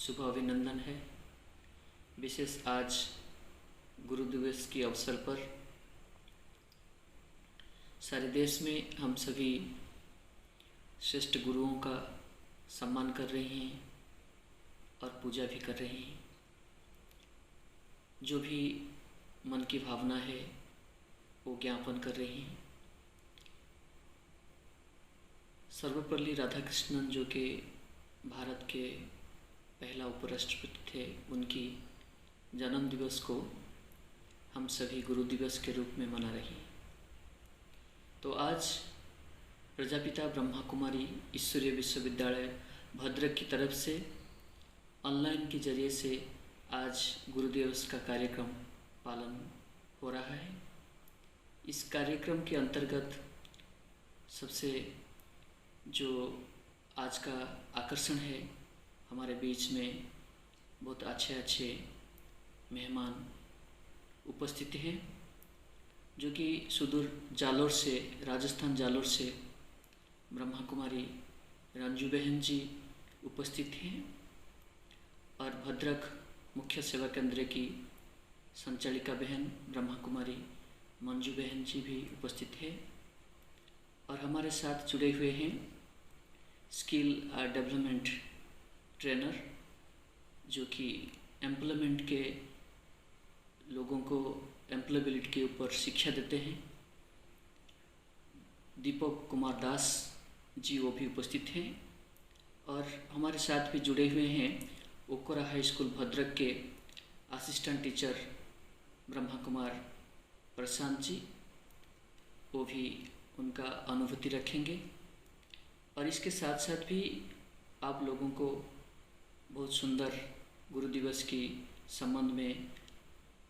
शुभ अभिनंदन है। विशेष आज गुरु दिवस के अवसर पर सारे देश में हम सभी श्रेष्ठ गुरुओं का सम्मान कर रहे हैं और पूजा भी कर रहे हैं। जो भी मन की भावना है वो ज्ञापन कर रहे हैं। सर्वपल्ली राधाकृष्णन जो कि भारत के पहला उपराष्ट्रपति थे, उनकी जन्म दिवस को हम सभी गुरु दिवस के रूप में मना रहे हैं। तो आज प्रजापिता ब्रह्मा कुमारी ईश्वरीय विश्वविद्यालय भद्रक की तरफ से ऑनलाइन के जरिए से आज गुरु दिवस का कार्यक्रम पालन हो रहा है। इस कार्यक्रम के अंतर्गत सबसे जो आज का आकर्षण है, हमारे बीच में बहुत अच्छे मेहमान उपस्थित हैं, जो कि सुदूर जालोर से, राजस्थान जालोर से ब्रह्मा कुमारी रंजू बहन जी उपस्थित हैं और भद्रक मुख्य सेवा केंद्र की संचालिका बहन ब्रह्मा कुमारी मंजू बहन जी भी उपस्थित है। और हमारे साथ जुड़े हुए हैं स्किल डेवलपमेंट ट्रेनर, जो कि एम्प्लॉयमेंट के लोगों को एम्प्लॉयबिलिटी के ऊपर शिक्षा देते हैं। दीपक कुमार दास जी वो भी उपस्थित हैं। और हमारे साथ भी जुड़े हुए हैं ओकोरा हाई स्कूल भद्रक के असिस्टेंट टीचर ब्रह्मा कुमार प्रशांत जी, वो भी उनका अनुभूति रखेंगे। और इसके साथ साथ भी आप लोगों को बहुत सुंदर गुरु दिवस की संबंध में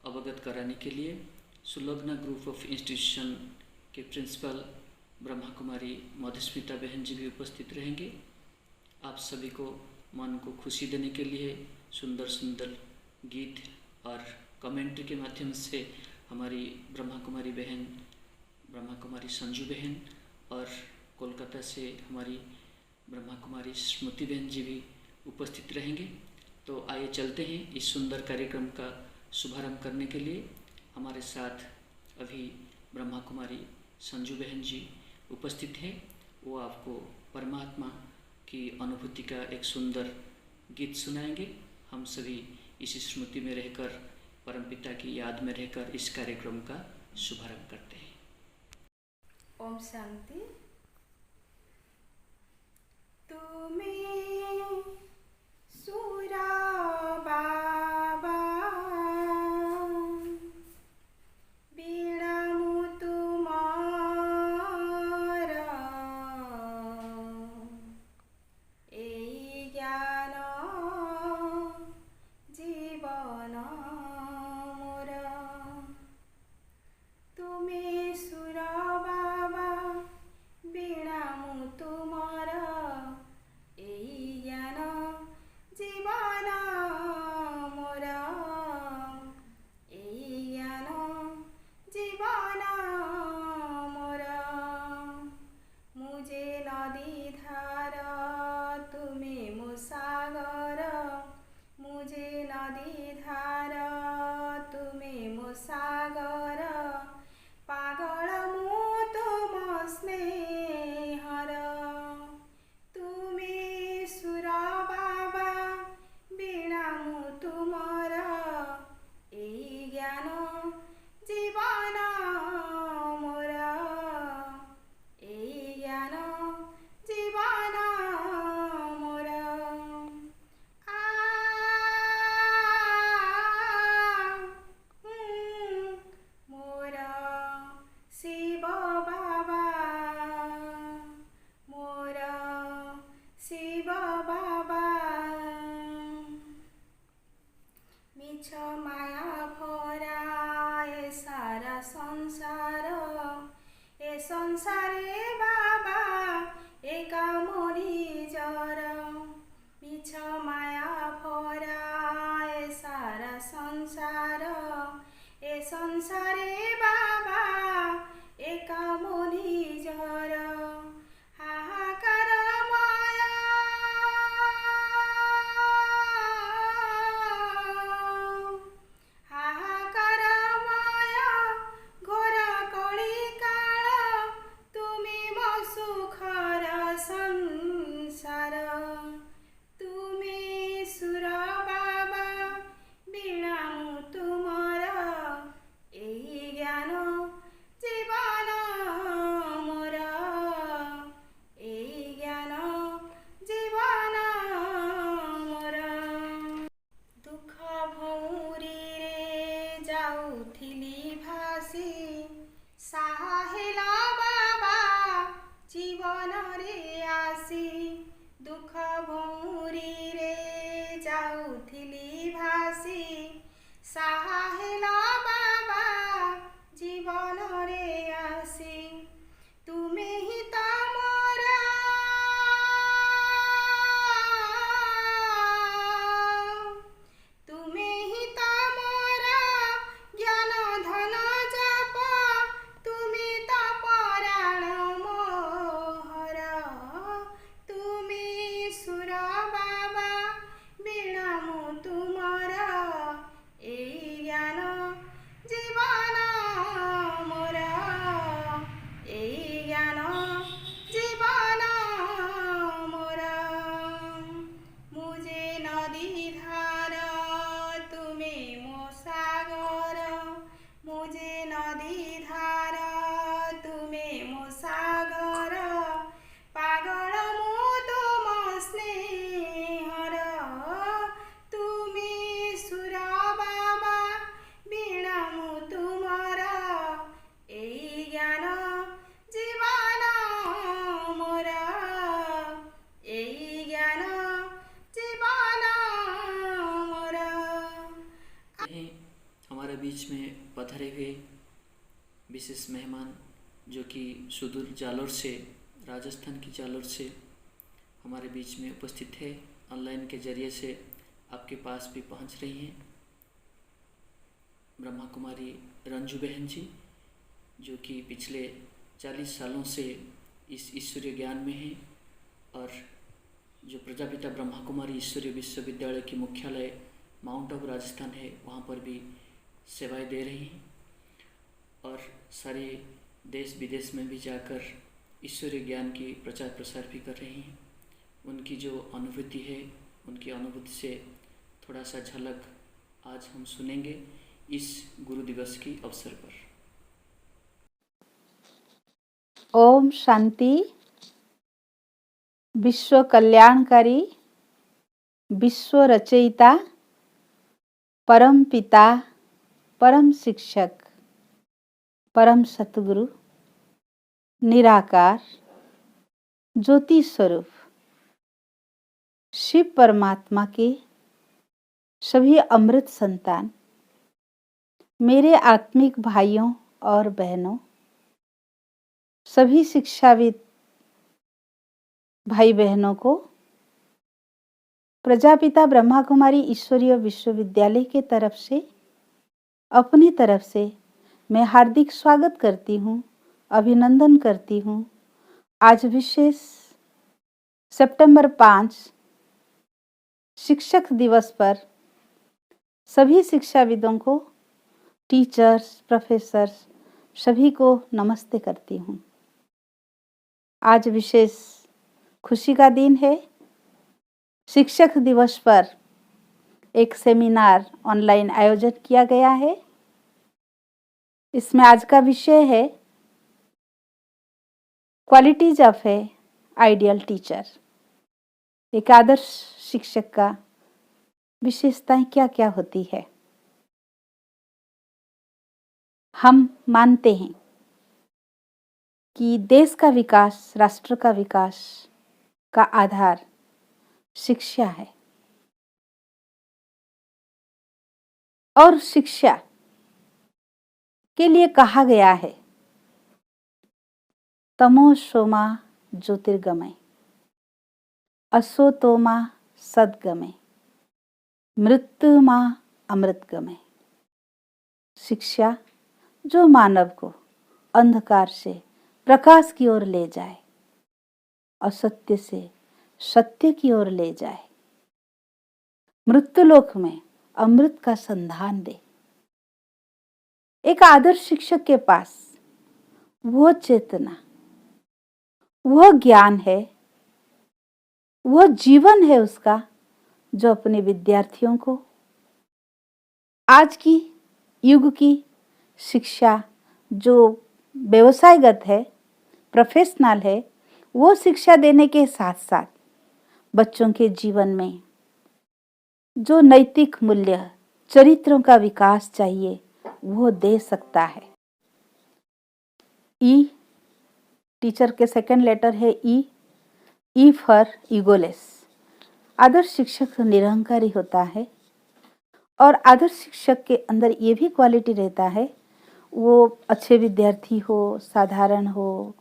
अवगत कराने के लिए सुलग्ना ग्रुप ऑफ इंस्टीट्यूशन के प्रिंसिपल ब्रह्मा कुमारी मधुस्मिता बहन जी भी उपस्थित रहेंगे। आप सभी को मन को खुशी देने के लिए सुंदर सुंदर गीत और कमेंट्री के माध्यम से हमारी ब्रह्मा कुमारी बहन, ब्रह्मा कुमारी संजू बहन और कोलकाता से हमारी ब्रह्मा कुमारी स्मृति बहन जी भी उपस्थित रहेंगे। तो आइए चलते हैं इस सुंदर कार्यक्रम का शुभारंभ करने के लिए। हमारे साथ अभी ब्रह्मा कुमारी संजू बहन जी उपस्थित हैं। वो आपको परमात्मा की अनुभूति का एक सुंदर गीत सुनाएंगे। हम सभी इसी स्मृति में रहकर, परमपिता की याद में रहकर इस कार्यक्रम का शुभारंभ करते हैं। ओम शांति। तुम्हें सुरा बाबा बीणामु तुम्हारा एई ज्ञान जीवन मोरा। तुम्हें सुरा बाबा बीणामु तुम्हारा एई ज्ञान जीवन मोरा, एई ज्ञान जीवन मोरा। मुझे नदी धार तुम्हें मो सागर, मुझे नदी धार तुम्हें मो सागर। पागल मु तुम स्नेहर। तुम्हें सुर बाबा बीणामु तुमरा एई ज्ञान जीवन मोरा, एई ज्ञान जीवन मोरा। मोरा शिव बाबा, मोरा शिव बाबा। मिछ माया भरा ए सारा संसार, ए संसारे बाबा एका मोरी जर। मिछ माया भरा ए सारा संसार, ए संसारे बाबा एका मोरी जर। हाहाकार माया ଯାଉଥିଲି ଭାସି ସାହା ହେଲା ବାବା ଜୀବନରେ ଆସି ଦୁଃଖ ଭଉଁରୀରେ ଯାଉଥିଲି ଭାସି ସାହା ହେଲା ବାବା ଜୀବନରେ ଆସି ତୁମେ ହିଁ ତ ମୋର ତୁମେ ହିଁ ତ ମୋର ଜ୍ଞାନ ଧନ ଜପ ତୁମେ ତ ପରାଣ ମୋହର ତୁମେ ସୁର ବାବା ବୀଣା ମୁଁ ତୁମର ଏଇ ଜ୍ଞାନ ଜୀବନ ମୋର ଏଇ ଜ୍ଞାନ ଜୀବନ ମୋର ମୁଁ ଯେ ନଦୀ ଧାର ତୁମେ ମୋ ସାଗର ମୁଁ ଯେ ନଦୀ ଧାର ତୁମେ ମୋ ସାଗର ପାଗଳ ମୁଁ ତୁମ ସ୍ନେହର ତୁମେ ସୁର ବାବା ବୀଣା ମୁଁ ତୁମର ଏଇ ଜ୍ଞାନ ଜୀବନ ମୋର ଏଇ ଜ୍ଞାନ जीवन मोरा। हैं हमारे बीच में पधारे हुए विशेष मेहमान जो कि सुदूर जालोर से, राजस्थान की जालोर से हमारे बीच में उपस्थित है। ऑनलाइन के जरिए से आपके पास भी पहुंच रही हैं ब्रह्मा कुमारी रंजू बहन जी, जो कि पिछले 40 सालों से इस ईश्वरीय ज्ञान में हैं और जो प्रजापिता ब्रह्मा कुमारी ईश्वरीय विश्वविद्यालय की मुख्यालय माउंट आबू राजस्थान है, वहाँ पर भी सेवाएं दे रही हैं और सारे देश विदेश में भी जाकर ईश्वरीय ज्ञान की प्रचार प्रसार भी कर रही हैं। उनकी जो अनुभूति है, उनकी अनुभूति से थोड़ा सा झलक आज हम सुनेंगे इस गुरु दिवस की अवसर पर। ओम शांति। विश्व कल्याणकारी, विश्व रचयिता, परम पिता, परम शिक्षक, परम सतगुरु, निराकार, ज्योति स्वरूप शिव परमात्मा के सभी अमृत संतान, मेरे आत्मिक भाइयों और बहनों, सभी शिक्षाविद भाई बहनों को प्रजापिता ब्रह्मा कुमारी ईश्वरीय विश्वविद्यालय के तरफ से, अपनी तरफ से मैं हार्दिक स्वागत करती हूँ, अभिनंदन करती हूँ। आज विशेष सितंबर 5 शिक्षक दिवस पर सभी शिक्षाविदों को, टीचर्स, प्रोफेसर्स सभी को नमस्ते करती हूँ। आज विशेष खुशी का दिन है। शिक्षक दिवस पर एक सेमिनार ऑनलाइन आयोजन किया गया है। इसमें आज का विषय है qualities of a ideal teacher. एक आदर्श शिक्षक का विशेषताएं क्या क्या होती है। हम मानते हैं कि देश का विकास, राष्ट्र का विकास का आधार शिक्षा है और शिक्षा के लिए कहा गया है तमोसोमा ज्योतिर्गमय, असोतोमा सद्गमय, मृत्युमा अमृतगमय। शिक्षा जो मानव को अंधकार से प्रकाश की ओर ले जाए, असत्य से सत्य की ओर ले जाए, मृत्युलोक में अमृत का संधान दे। एक आदर्श शिक्षक के पास वो चेतना, वह ज्ञान है, वह जीवन है उसका, जो अपने विद्यार्थियों को आज की युग की शिक्षा जो व्यवसायगत है, प्रोफेशनल है, वो शिक्षा देने के साथ साथ बच्चों के जीवन में जो नैतिक मूल्य, चरित्रों का विकास चाहिए, वो दे सकता है। ई, टीचर के सेकंड लेटर है ई। E for egoless. आदर्श शिक्षक निरहंकारी होता है और आदर्श शिक्षक के अंदर ये भी क्वालिटी रहता है, वो अच्छे विद्यार्थी हो, साधारण हो,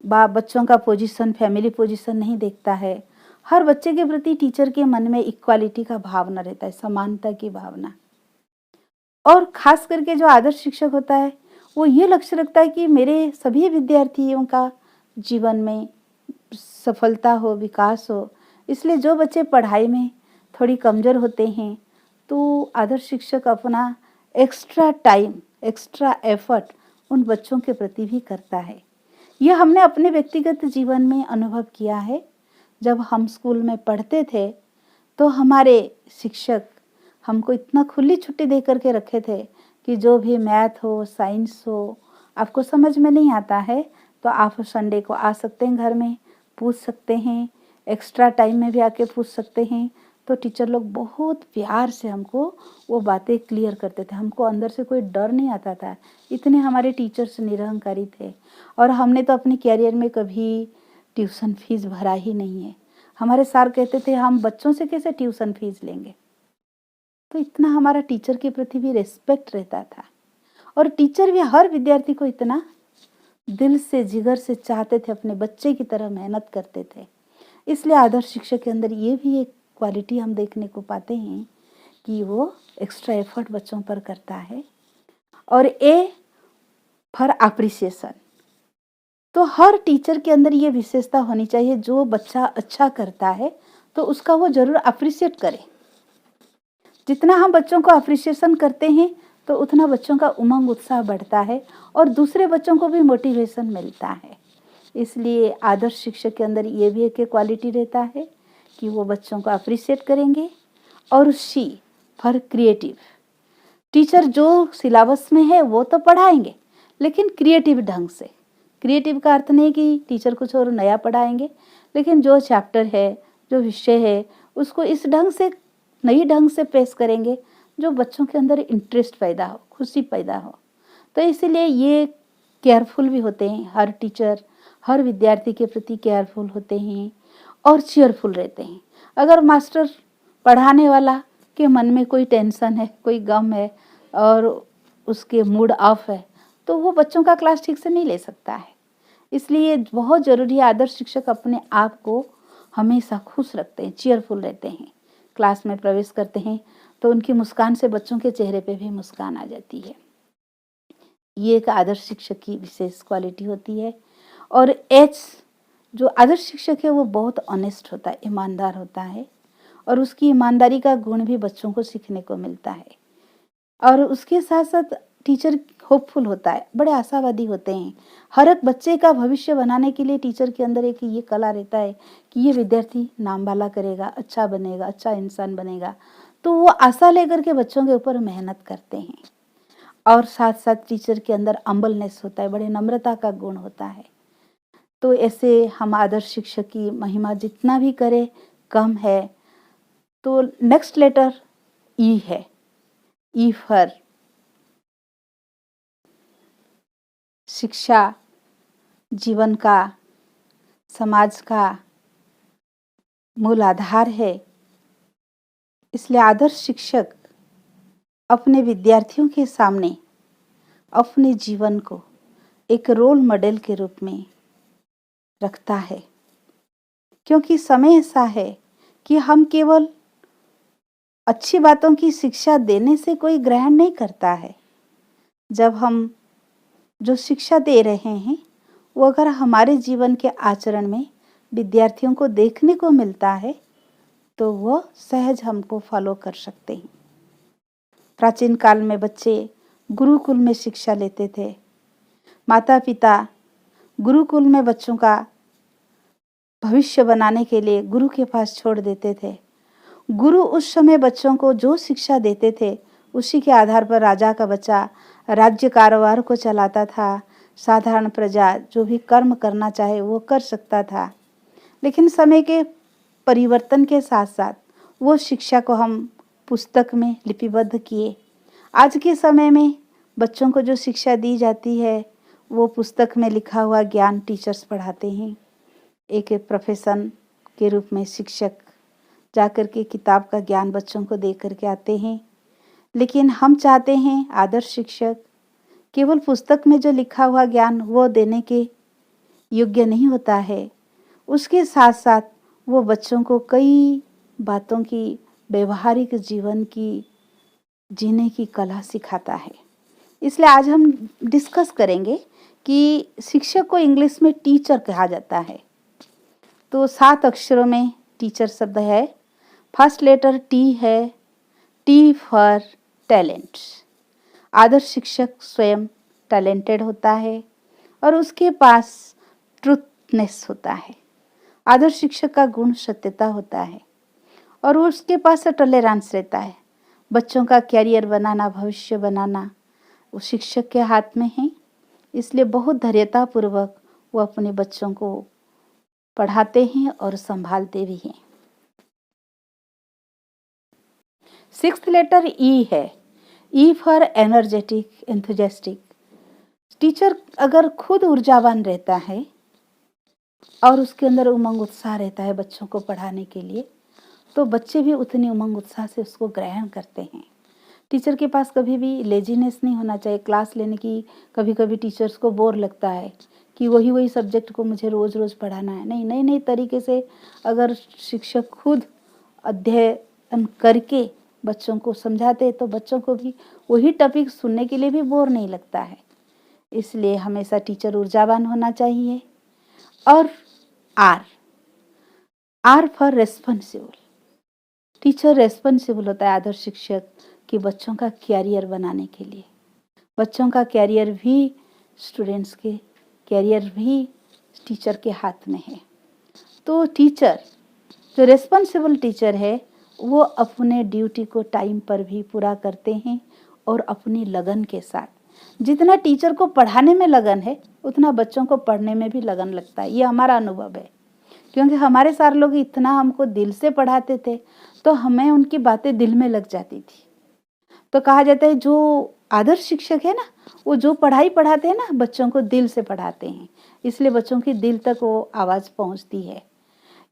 बच्चों का पोजीशन, फैमिली पोजीशन नहीं देखता है। हर बच्चे के प्रति टीचर के मन में इक्वालिटी का भावना रहता है, समानता की भावना। और खास करके जो आदर्श शिक्षक होता है वो ये लक्ष्य रखता है कि मेरे सभी विद्यार्थियों का जीवन में सफलता हो, विकास हो। इसलिए जो बच्चे पढ़ाई में थोड़ी कमज़ोर होते हैं तो आदर्श शिक्षक अपना एक्स्ट्रा टाइम, एक्स्ट्रा एफर्ट उन बच्चों के प्रति भी करता है। यह हमने अपने व्यक्तिगत जीवन में अनुभव किया है। जब हम स्कूल में पढ़ते थे तो हमारे शिक्षक हमको इतना खुली छुट्टी दे करके रखे थे कि जो भी मैथ हो, साइंस हो, आपको समझ में नहीं आता है तो आप संडे को आ सकते हैं, घर में पूछ सकते हैं, एक्स्ट्रा टाइम में भी आके पूछ सकते हैं। तो टीचर लोग बहुत प्यार से हमको वो बातें क्लियर करते थे, हमको अंदर से कोई डर नहीं आता था। इतने हमारे टीचर्स निरहंकारी थे। और हमने तो अपने कैरियर में कभी ट्यूशन फीस भरा ही नहीं है। हमारे सर कहते थे हम बच्चों से कैसे ट्यूशन फीस लेंगे। तो इतना हमारा टीचर के प्रति भी रिस्पेक्ट रहता था। और टीचर भी हर विद्यार्थी को इतना दिल से, जिगर से चाहते थे, अपने बच्चे की तरह मेहनत करते थे। इसलिए आदर्श शिक्षक के अंदर ये भी एक क्वालिटी हम देखने को पाते हैं कि वो एक्स्ट्रा एफर्ट बच्चों पर करता है। और ए फॉर अप्रिसिएशन। तो हर टीचर के अंदर ये विशेषता होनी चाहिए, जो बच्चा अच्छा करता है तो उसका वो जरूर अप्रिशिएट करे। जितना हम बच्चों को अप्रिशिएशन करते हैं तो उतना बच्चों का उमंग, उत्साह बढ़ता है और दूसरे बच्चों को भी मोटिवेशन मिलता है। इसलिए आदर्श शिक्षक के अंदर ये भी एक क्वालिटी रहता है कि वो बच्चों को अप्रिशिएट करेंगे। और सी फॉर क्रिएटिव। टीचर जो सिलेबस में है वो तो पढ़ाएंगे, लेकिन क्रिएटिव ढंग से। क्रिएटिव का अर्थ नहीं कि टीचर कुछ और नया पढ़ाएंगे, लेकिन जो चैप्टर है, जो विषय है, उसको इस ढंग से, नई ढंग से पेश करेंगे जो बच्चों के अंदर इंटरेस्ट पैदा हो, खुशी पैदा हो। तो इसीलिए ये केयरफुल भी होते हैं। हर टीचर हर विद्यार्थी के प्रति केयरफुल होते हैं और चीयरफुल रहते हैं। अगर मास्टर पढ़ाने वाला के मन में कोई टेंशन है, कोई गम है और उसके मूड ऑफ है तो वो बच्चों का क्लास ठीक से नहीं ले सकता है। इसलिए बहुत ज़रूरी है, आदर्श शिक्षक अपने आप को हमेशा खुश रखते हैं, चीयरफुल रहते हैं। क्लास में प्रवेश करते हैं तो उनकी मुस्कान से बच्चों के चेहरे पे भी मुस्कान आ जाती है। ये एक आदर्श शिक्षक की विशेष क्वालिटी होती है। और एच, जो आदर्श शिक्षक है वो बहुत ऑनेस्ट होता है, ईमानदार होता है और उसकी ईमानदारी का गुण भी बच्चों को सीखने को मिलता है। और उसके साथ साथ टीचर होपफुल होता है, बड़े आशावादी होते हैं। हर एक बच्चे का भविष्य बनाने के लिए टीचर के अंदर एक ये कला रहता है कि ये विद्यार्थी नाम वाला करेगा, अच्छा बनेगा, अच्छा इंसान बनेगा। तो वो आशा लेकर के बच्चों के ऊपर मेहनत करते हैं। और साथ साथ टीचर के अंदर अम्बलनेस होता है, बड़े नम्रता का गुण होता है। तो ऐसे हम आदर्श शिक्षक की महिमा जितना भी करें कम है। तो नेक्स्ट लेटर ई है। ई फॉर शिक्षा जीवन का, समाज का मूल आधार है। इसलिए आदर्श शिक्षक अपने विद्यार्थियों के सामने अपने जीवन को एक रोल मॉडल के रूप में रखता है। क्योंकि समय ऐसा है कि हम केवल अच्छी बातों की शिक्षा देने से कोई ग्रहण नहीं करता है। जब हम जो शिक्षा दे रहे हैं वो अगर हमारे जीवन के आचरण में विद्यार्थियों को देखने को मिलता है तो वो सहज हमको फॉलो कर सकते हैं। प्राचीन काल में बच्चे गुरुकुल में शिक्षा लेते थे। माता पिता गुरुकुल में बच्चों का भविष्य बनाने के लिए गुरु के पास छोड़ देते थे। गुरु उस समय बच्चों को जो शिक्षा देते थे उसी के आधार पर राजा का बच्चा राज्य कारोबार को चलाता था। साधारण प्रजा जो भी कर्म करना चाहे वो कर सकता था। लेकिन समय के परिवर्तन के साथ साथ वो शिक्षा को हम पुस्तक में लिपिबद्ध किए। आज के समय में बच्चों को जो शिक्षा दी जाती है वो पुस्तक में लिखा हुआ ज्ञान टीचर्स पढ़ाते हैं। एक प्रोफेशन के रूप में शिक्षक जाकर के किताब का ज्ञान बच्चों को दे करके आते हैं। लेकिन हम चाहते हैं आदर्श शिक्षक केवल पुस्तक में जो लिखा हुआ ज्ञान वो देने के योग्य नहीं होता है, उसके साथ साथ वो बच्चों को कई बातों की, व्यवहारिक जीवन की जीने की कला सिखाता है। इसलिए आज हम डिस्कस करेंगे कि शिक्षक को इंग्लिश में टीचर कहा जाता है। तो 7 अक्षरों में टीचर शब्द है। फर्स्ट लेटर टी है, टी फॉर टैलेंट। आदर्श शिक्षक स्वयं टैलेंटेड होता है और उसके पास ट्रूथनेस होता है। आदर्श शिक्षक का गुण सत्यता होता है और उसके पास टॉलरेंस रहता है। बच्चों का कैरियर बनाना, भविष्य बनाना वो शिक्षक के हाथ में है। इसलिए बहुत धैर्यतापूर्वक वो अपने बच्चों को पढ़ाते हैं और संभालते भी हैं। 6th लेटर ई है। E for energetic, enthusiastic. Teacher अगर खुद ऊर्जावान रहता है और उसके अंदर उमंग उत्साह रहता है बच्चों को पढ़ाने के लिए, तो बच्चे भी उतनी उमंग उत्साह से उसको ग्रहण करते हैं। टीचर के पास कभी भी लेजीनेस नहीं होना चाहिए क्लास लेने की। कभी कभी टीचर्स को बोर लगता है कि वही सब्जेक्ट को मुझे रोज़ रोज़ पढ़ाना है। नहीं, नई नई तरीके से अगर शिक्षक खुद अध्ययन करके बच्चों को समझाते हैं तो बच्चों को भी वही टॉपिक सुनने के लिए भी बोर नहीं लगता है। इसलिए हमेशा टीचर ऊर्जावान होना चाहिए। और R for responsible. Teacher responsible होता है आदर्श शिक्षक कि बच्चों का कैरियर बनाने के लिए। बच्चों का कैरियर भी, स्टूडेंट्स के कैरियर भी टीचर के हाथ में है। तो टीचर जो रेस्पॉन्सिबल टीचर है वो अपने ड्यूटी को टाइम पर भी पूरा करते हैं और अपनी लगन के साथ। जितना टीचर को पढ़ाने में लगन है उतना बच्चों को पढ़ने में भी लगन लगता है। ये हमारा अनुभव है, क्योंकि हमारे सारे लोग इतना हमको दिल से पढ़ाते थे तो हमें उनकी बातें दिल में लग जाती थी। तो कहा जाता है जो आदर्श शिक्षक है ना, वो जो पढ़ाई पढ़ाते हैं ना बच्चों को दिल से पढ़ाते हैं, इसलिए बच्चों की दिल तक वो आवाज़ पहुंचती है।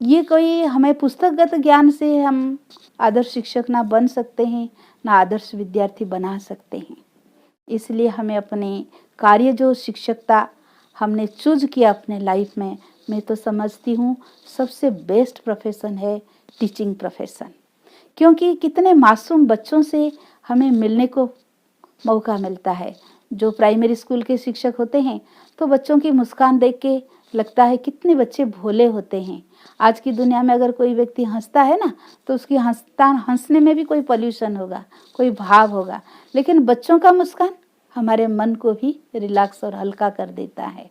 ये कोई हमें पुस्तकगत ज्ञान से हम आदर्श शिक्षक ना बन सकते हैं, ना आदर्श विद्यार्थी बना सकते हैं। इसलिए हमें अपने कार्य जो शिक्षकता हमने चूज किया अपने लाइफ में, मैं तो समझती हूँ सबसे बेस्ट प्रोफेशन है टीचिंग प्रोफेशन। क्योंकि कितने मासूम बच्चों से हमें मिलने को मौका मिलता है। जो प्राइमरी स्कूल के शिक्षक होते हैं तो बच्चों की मुस्कान देख के लगता है कितने बच्चे भोले होते हैं। आज की दुनिया में अगर कोई व्यक्ति हंसता है ना तो उसकी हंसने में भी कोई पॉल्यूशन होगा, कोई भाव होगा, लेकिन बच्चों का मुस्कान हमारे मन को भी रिलैक्स और हल्का कर देता है।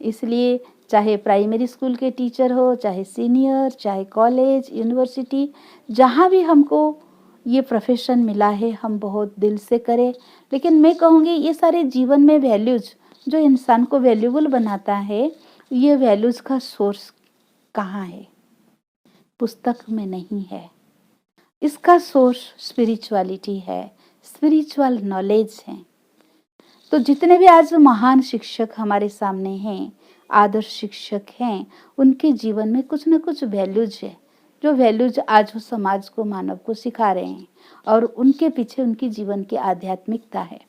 इसलिए चाहे प्राइमरी स्कूल के टीचर हो, चाहे सीनियर, चाहे कॉलेज, यूनिवर्सिटी, जहाँ भी हमको ये प्रोफेशन मिला है हम बहुत दिल से करें। लेकिन मैं कहूँगी ये सारे जीवन में वैल्यूज जो इंसान को वैल्यूबल बनाता है, ये वैल्यूज का सोर्स कहाँ है? पुस्तक में नहीं है। इसका सोर्स स्पिरिचुअलिटी है, स्पिरिचुअल नॉलेज है। तो जितने भी आज महान शिक्षक हमारे सामने हैं, आदर्श शिक्षक हैं, उनके जीवन में कुछ न कुछ वैल्यूज है, जो वैल्यूज आज वो समाज को, मानव को सिखा रहे हैं और उनके पीछे उनकी जीवन की आध्यात्मिकता है।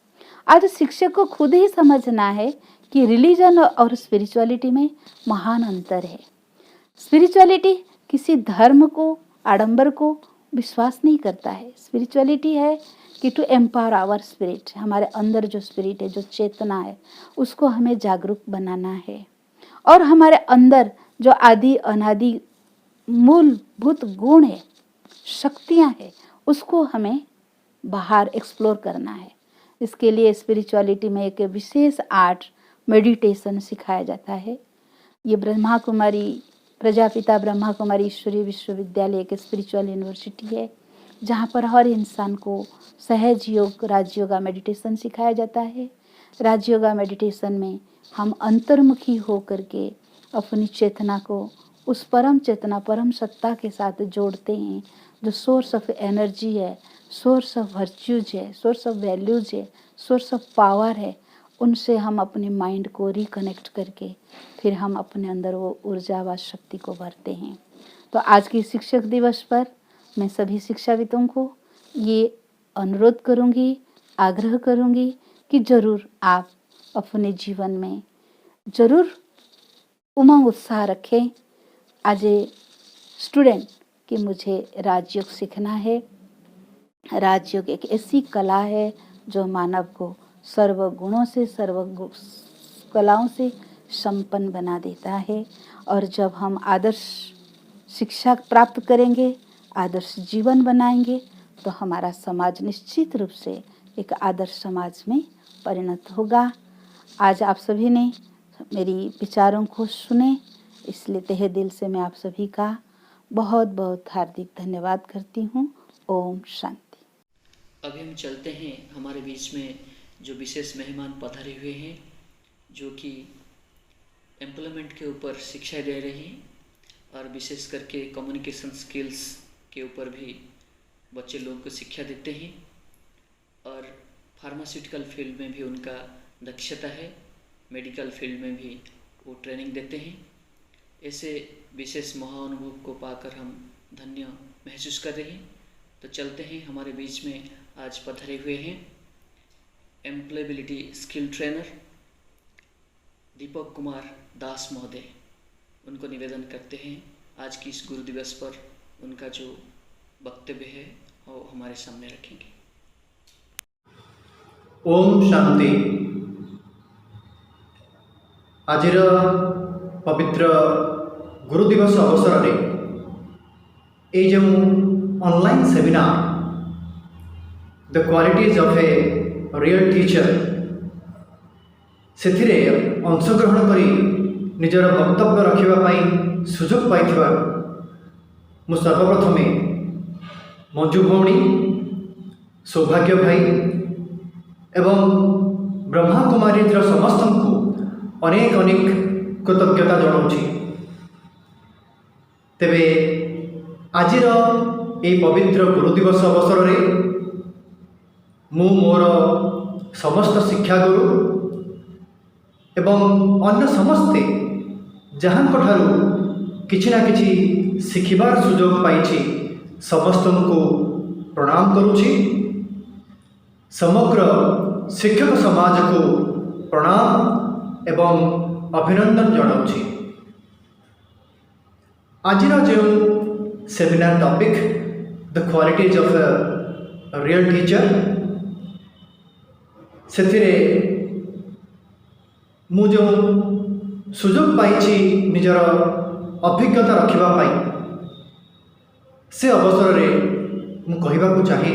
आज शिक्षक को खुद ही समझना है कि रिलीजन और स्पिरिचुअलिटी में महान अंतर है। स्पिरिचुअलिटी किसी धर्म को, आडंबर को विश्वास नहीं करता है। स्पिरिचुअलिटी है कि टू एम्पावर आवर स्पिरिट, हमारे अंदर जो स्पिरिट है, जो चेतना है, उसको हमें जागरूक बनाना है और हमारे अंदर जो आदि अनादि मूलभूत गुण है, शक्तियां है, उसको हमें बाहर एक्सप्लोर करना है। इसके लिए स्पिरिचुअलिटी में एक विशेष आर्ट मेडिटेशन सिखाया जाता है। ये ब्रह्मा कुमारी, प्रजापिता ब्रह्मा कुमारी ईश्वरीय विश्वविद्यालय एक स्पिरिचुअल यूनिवर्सिटी है, जहाँ पर हर इंसान को सहज योग, राजयोगा मेडिटेशन सिखाया जाता है। राजयोगा मेडिटेशन में हम अंतर्मुखी हो करके अपनी चेतना को उस परम चेतना, परम सत्ता के साथ जोड़ते हैं, जो सोर्स ऑफ एनर्जी है, सोर्स ऑफ वर्च्यूज है, सोर्स ऑफ वैल्यूज है, सोर्स ऑफ पावर है, उनसे हम अपने माइंड को रिकनेक्ट करके फिर हम अपने अंदर वो ऊर्जा व शक्ति को भरते हैं। तो आज की शिक्षक दिवस पर मैं सभी शिक्षाविदों को ये अनुरोध करूँगी, आग्रह करूँगी कि ज़रूर आप अपने जीवन में ज़रूर उमंग उत्साह रखें। एज ए स्टूडेंट कि मुझे राजयोग सीखना है। राजयोग एक ऐसी कला है जो मानव को सर्व गुणों से, सर्व कलाओं से संपन्न बना देता है। और जब हम आदर्श शिक्षा प्राप्त करेंगे, आदर्श जीवन बनाएंगे, तो हमारा समाज निश्चित रूप से एक आदर्श समाज में परिणत होगा। आज आप सभी ने मेरी विचारों को सुने, इसलिए तहे दिल से मैं आप सभी का बहुत बहुत हार्दिक धन्यवाद करती हूँ। ओम शांति। अभी हम चलते हैं, हमारे बीच में जो विशेष मेहमान पधारे हुए हैं, जो कि एम्प्लॉयमेंट के ऊपर शिक्षा दे रहे हैं और विशेष करके कम्युनिकेशन स्किल्स के ऊपर भी बच्चे लोगों को शिक्षा देते हैं और फार्मास्यूटिकल फील्ड में भी उनका दक्षता है, मेडिकल फील्ड में भी वो ट्रेनिंग देते हैं। ऐसे विशेष महाअनुभव को पाकर हम धन्य महसूस कर रहे हैं। तो चलते हैं, हमारे बीच में आज पधारे हुए हैं employability skill trainer Deepak Kumar Das महोदय। उनको निवेदन करते हैं आज की इस गुरु दिवस पर उनका जो वक्तव्य है वो हमारे सामने रखेंगे। ओम शांति। आजिर पवित्र गुरु दिवस अवसर में ये जो online seminar the qualities of a real teacher से अंशग्रहण करी निजर वक्तव्य रखा सुजोग पाई मु सर्वप्रथमे मंजू भौणी, सौभाग्य भाई एवं ब्रह्मा कुमारी समस्त को अनेक अनेक कृतज्ञता जनाऊँगी। तेबे आजिर ये पवित्र गुरु दिवस अवसर में मु मोर समस्त शिक्षागुरु एवं अन्य समस्ते जहाँ किछि ना किछि शिखिबार सुजोग पाई समस्त को प्रणाम करुछि। समग्र शिक्षक समाज को प्रणाम एवं अभिनंदन जनाऊँगी। आजिर जो seminar topic the qualities of a real teacher से मु जो सुजोग पाई निजर अभिज्ञता रखापी से अवसर में मु कहवाक चाहे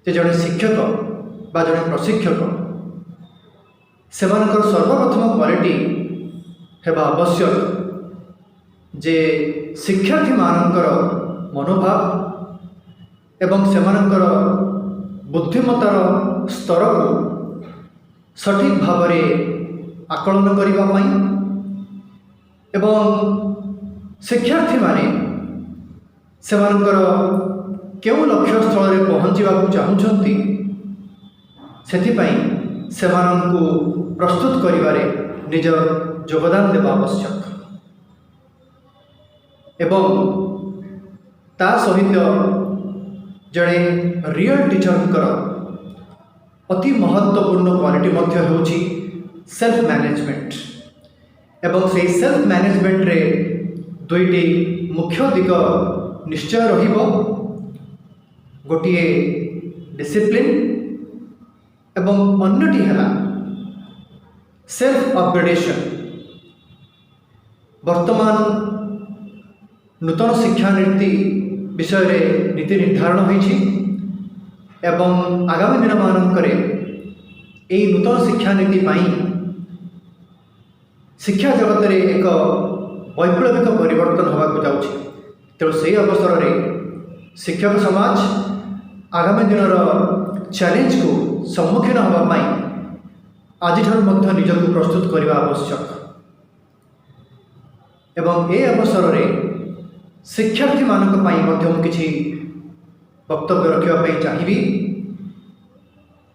जे जड़े शिक्षक बा जड़े प्रशिक्षक सेमानकर सर्वप्रथम क्वालिटी हेबा आवश्यक जे शिक्षार्थी मानकर मनोभाव एवं सेमानकर बुद्धिमतार स्तर को सठिक भाव में आकलन करने एवं शिक्षार्थी माने सेमानकर केउं लक्ष्य स्थल में पहुँचवा चाहूँगी सेथिपाई सेमानंकु प्रस्तुत करिबारे निज योगदान देवा आवश्यक एवं ता सहित जड़े रियल टीचर अति महत्वपूर्ण क्वालिटी मध्य होची सेल्फ मैनेजमेंट एवं से सेल्फ मैनेजमेंट रे दुईटी मुख्य दिग निश्चय रहिबो। गोटिए डिसिप्लिन एवं अन्यटी है सेल्फ अपग्रेडेशन। वर्तमान नूतन शिक्षा नीति विषय रे नीति निर्धारण होइछि एवं आगामी दिन मानकरे एई नूतन शिक्षा नीति पाई शिक्षा जगत रे एक वैप्लविक परिवर्तन होगा जाउछि। तेणु से अवसर में शिक्षक समाज आगामी दिन चैलेंज को सम्मुखीन होगापाई आज निजक प्रस्तुत करने आवश्यक एवं ए अवसर में शिक्षार्थी मानक किसी वक्तव्य रखापी चाहिए।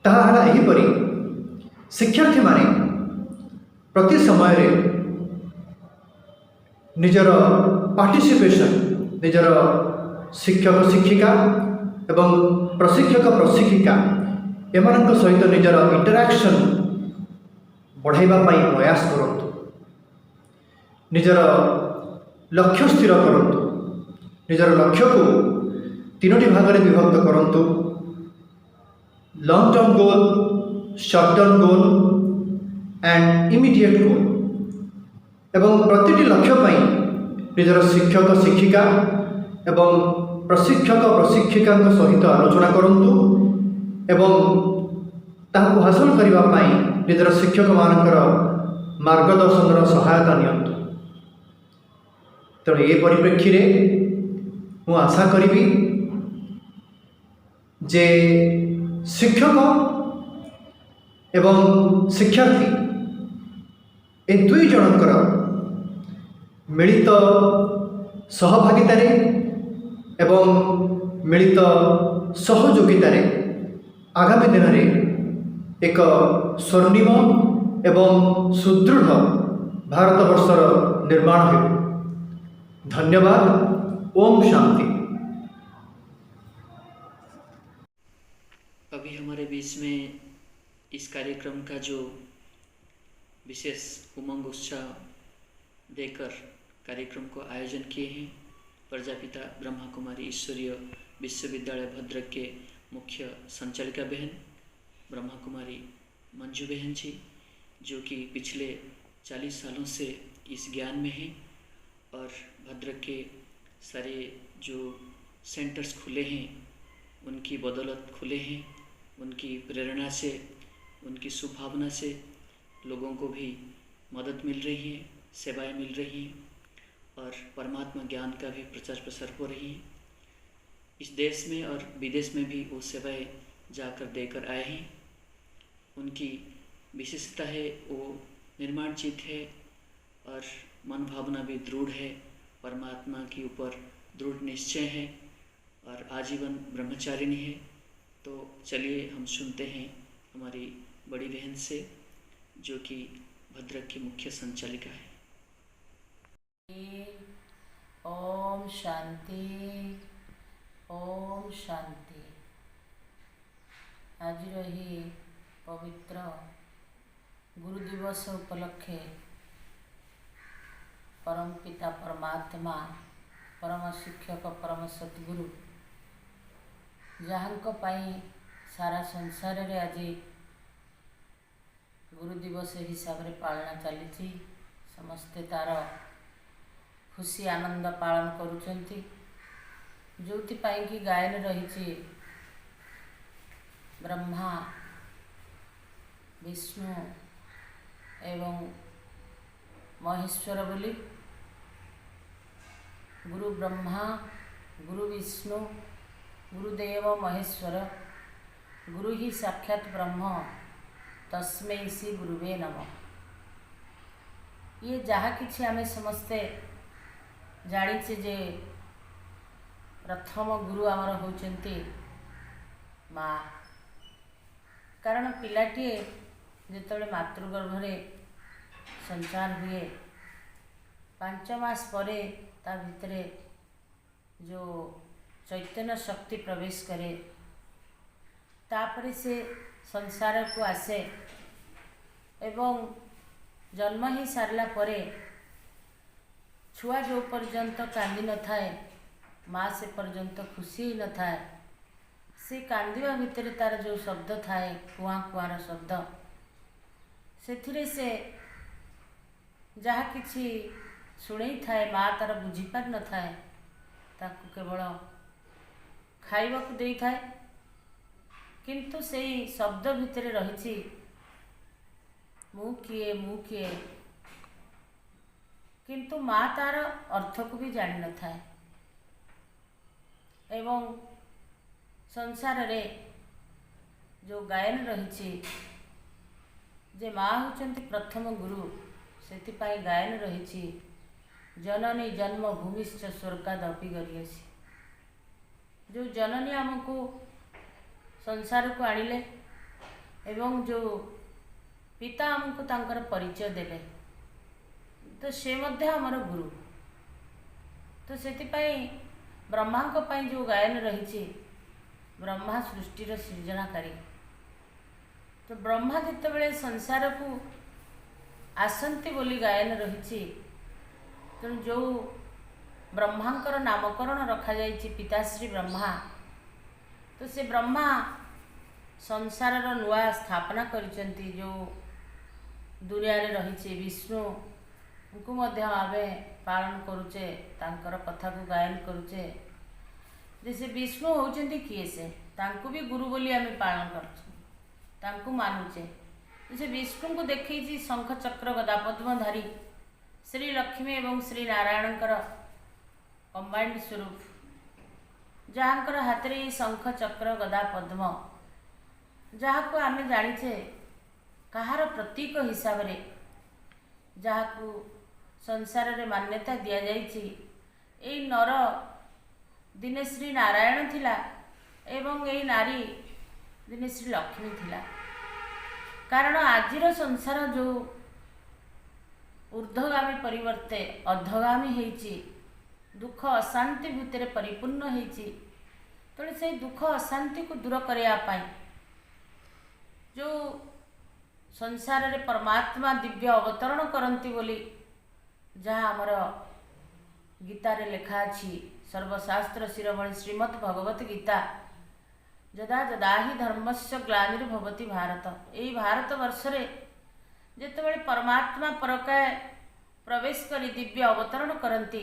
ତାହା ହେଲା ଏହିପରି ଶିକ୍ଷାର୍ଥୀମାନେ ପ୍ରତି ସମୟରେ ନିଜର ପାର୍ଟିସିପେସନ୍ ନିଜର ଶିକ୍ଷକ ଶିକ୍ଷିକା ଏବଂ ପ୍ରଶିକ୍ଷକ ପ୍ରଶିକ୍ଷିକା ଏମାନଙ୍କ ସହିତ ନିଜର ଇଣ୍ଟରାକ୍ସନ୍ ବଢ଼ାଇବା ପାଇଁ ପ୍ରୟାସ କରନ୍ତୁ। ନିଜର ଲକ୍ଷ୍ୟ ସ୍ଥିର କରନ୍ତୁ। ନିଜର ଲକ୍ଷ୍ୟକୁ 3ଟି ଭାଗରେ ବିଭକ୍ତ କରନ୍ତୁ। Long term goal, short term goal and immediate goal. ଏବଂ ପ୍ରତିଟି ଲକ୍ଷ୍ୟ ପାଇଁ ନିଜର ଶିକ୍ଷକ ଶିକ୍ଷିକା ଏବଂ ପ୍ରଶିକ୍ଷକ ପ୍ରଶିକ୍ଷିକାଙ୍କ ସହିତ ଆଲୋଚନା କରନ୍ତୁ ଏବଂ ତାହାକୁ ହାସଲ କରିବା ପାଇଁ ନିଜର ଶିକ୍ଷକମାନଙ୍କର ମାର୍ଗଦର୍ଶନର ସହାୟତା ନିଅନ୍ତୁ। ତେଣୁ ଏ ପରିପ୍ରେକ୍ଷୀରେ ମୁଁ ଆଶା କରିବି ଯେ ଶିକ୍ଷକ ଏବଂ ଶିକ୍ଷାର୍ଥୀ ଏ ଦୁଇ ଜଣଙ୍କର ମିଳିତ ସହଭାଗିତାରେ ଏବଂ ମିଳିତ ସହଯୋଗିତାରେ ଆଗାମୀ ଦିନରେ ଏକ ସ୍ୱର୍ଣ୍ଣିମ ଏବଂ ସୁଦୃଢ଼ ଭାରତବର୍ଷର ନିର୍ମାଣ ହେବ। धन्यवाद। ओम शांति। अभी हमारे बीच में इस कार्यक्रम का जो विशेष उमंग उत्साह देकर कार्यक्रम को आयोजन किए हैं प्रजापिता ब्रह्मा कुमारी ईश्वरीय विश्वविद्यालय भद्रक के मुख्य संचालिका बहन ब्रह्मा कुमारी मंजू बहन जी, जो कि पिछले 40 सालों से इस ज्ञान में हैं और भद्रक के सारे जो सेंटर्स खुले हैं उनकी बदौलत खुले हैं। उनकी प्रेरणा से, उनकी शुभभावना से लोगों को भी मदद मिल रही है, सेवाएं मिल रही हैं और परमात्मा ज्ञान का भी प्रचार प्रसार हो रही है। इस देश में और विदेश में भी वो सेवाएं जाकर देकर आए हैं। उनकी विशेषता है वो निर्माणचित है और मन भावना भी दृढ़ है, परमात्मा के ऊपर दृढ़ निश्चय है और आजीवन ब्रह्मचारिणी है। तो चलिए हम सुनते हैं हमारी बड़ी बहन से, जो कि भद्रक की मुख्य संचालिका है। ओम शांति, ओम शांति। आज रही पवित्र गुरु दिवस उपलक्षे परम पिता परमात्मा परम शिक्षक परम सद्गुरु जहाँको पाई सारा संसार रे आज गुरु दिवस हिसाब रे पालना चली। समस्ते तार खुशी आनंद पालन करुचंती, जोथि पाई कि गायन रही ब्रह्मा विष्णु एवं महेश्वर बोली। गुरु ब्रह्मा, गुरु विष्णु, गुरुदेव महेश्वर, गुरु ही साक्षात ब्रह्म, तस्मै श्री गुरुवे नमः। ये जहाँ किछि आमे समस्ते जानिछे जे प्रथम गुरु आमर होचंती माँ। कारण पिलाटीए जेतबेले मातृगर्भरे संचार हुए 5 मास परे ता भितरे जो चैतन्य शक्ति प्रवेश करे तापरे से संसार को आसे एवं जन्म ही सारला परे छुआ जो पर्यंत कांदी न थाए माँ से पर्यंत खुशी ही न थाए। से कांदिवा भितर तार जो शब्द थाए कुआ कुआर शब्द से जहाँ किछि शुणी थाए माँ तार बुझी पार न थाए ताकू केवल खाइबा को देई थाए, किंतु सेई शब्द भितर रही मु किए किंतु माँ तार अर्थ को भी जान न थाए। एवं संसार रे जो गायन रही जे माँ होचंती प्रथम गुरु, सेतिपाई गायन रही जननी जन्म भूमिश्च स्वर्गादपि गरीयसी। जो जननी आमको संसार को आनिले एवं जो पिता आमको तांकर परिचय देले तो से मध्य आमर गुरु। तो से ब्रह्मा जो गायन रही ब्रह्मा सृष्टिर सृजनाकारी। तो ब्रह्मा जितेबले संसार को आसंती बोली गायन रही तेणु जो ब्रह्मांकर नामकरण रखा जाइए पिताश्री ब्रह्मा। तो से ब्रह्मा संसार नुआ स्थापना करिसेंती जो दुनिया रे रही विष्णु को मध्य आमे पालन करुचे तांकर कथा को गायन करुचे जैसे विष्णु होचंती किए से तांको भी गुरु बोली आमे पालन करछु तांको मानुचे। जैसे विष्णु को देखी शंख चक्र गदा पद्मधारी श्री लक्ष्मी एवं श्री नारायणकर कंबाइंड स्वरूप जहाँकर हाथ में शंख चक्र गदा पद्म जहाँ को आमे जानिचे कहार प्रतीक हिसाब रे जहाँ को संसार रे मान्यता दिया जाइछि। एई नर दिने श्री नारायण थिला एवं एई नारी दिने श्री लक्ष्मी थिला। कारण आजिर संसार जो ऊर्ध्वगामी परिवर्ते अधगामी होइछि दुख अशांति भितर परिपूर्ण होइछि। तेणु से दुख अशांति को दूर करने पाई जो संसार रे परमात्मा दिव्य अवतरण करती बोली जहाँ आमर गीतार लेखा अछि सर्वशास्त्र शिरोमणि श्रीमद् भगवत गीता जदा जदा ही धर्मस्य ग्लानिर्भवति भारत। यही भारत वर्ष रे जेतेबेले परमात्मा परकाय प्रवेश करी दिव्य अवतरण करती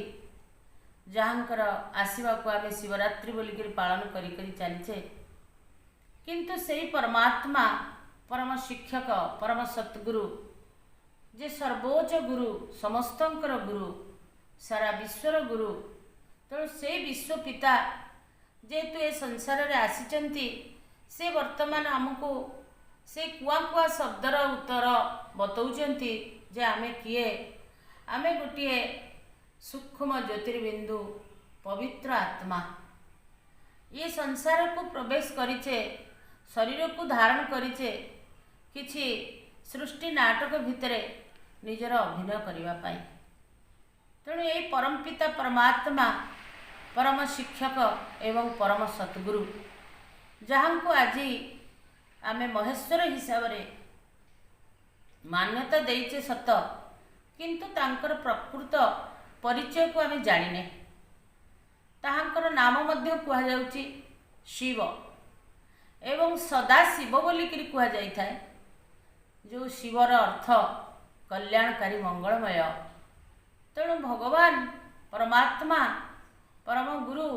जहाँकर आसवा को आमे शिवरात्रि बोलिक पालन करी चलीचे। किंतु सेही परमात्मा परम शिक्षक परम सतगुरु जे सर्वोच्च गुरु समस्तंकर गुरु सारा विश्वर गुरु। तेणु से विश्व पिता जेहेतु ए संसार रे आसीचंती से वर्तमान आमको से कुआ कुआ शब्दर उत्तर बतौचंती जे आमे किए आमे गोटे सूक्ष्म ज्योतिर्बिंदु पवित्र आत्मा ये संसार को प्रवेश करिचे शरीर को धारण करिचे किछि सृष्टि नाटक भितरे निजर अभिनय करिवा पाई। तेणु ये परमपिता परमात्मा परम शिक्षक एवं परम सतगुरु जहाँ को आज आमे महेश्वर हिसाब रे मान्यता देइचे सत किंतु तांकर प्रकृत परिचय को आमे जानिने। ताहांकर नाम मध्य कुहा जाउची शिव एवं सदा शिव बोलिकी कुहा जाइथाए जो शिवर अर्थ कल्याणकारी मंगलमय। तेणु भगवान परमात्मा परम गुरु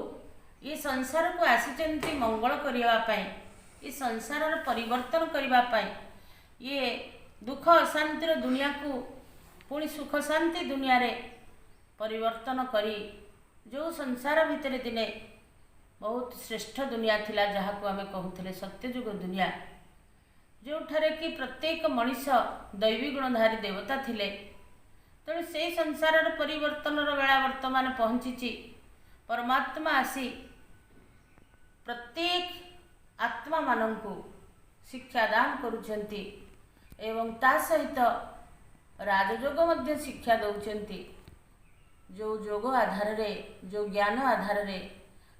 ये संसार को आसीचंती मंगल करिवा पाई ये संसार परिवर्तन करिवा पाई ये दुख अशांतिर दुनिया को पुणी सुख शांति दुनिया रे परिवर्तन करी जो संसार भितर दिने बहुत श्रेष्ठ दुनिया थिला जहाँ को आमे कहूଥିଲେ सत्ययुग दुनिया जो ठारे कि प्रत्येक मनीष दैवी गुणधारी देवता थिले। तेणु से संसार परिवर्तन बेला वर्तमान पहुँची परमात्मा आसी प्रत्येक आत्मा मानंकु शिक्षा दान करुछंती एवं ता सहित राजयोग मध्य शिक्षा दौचंती जो योग आधार रे जो ज्ञान आधार रे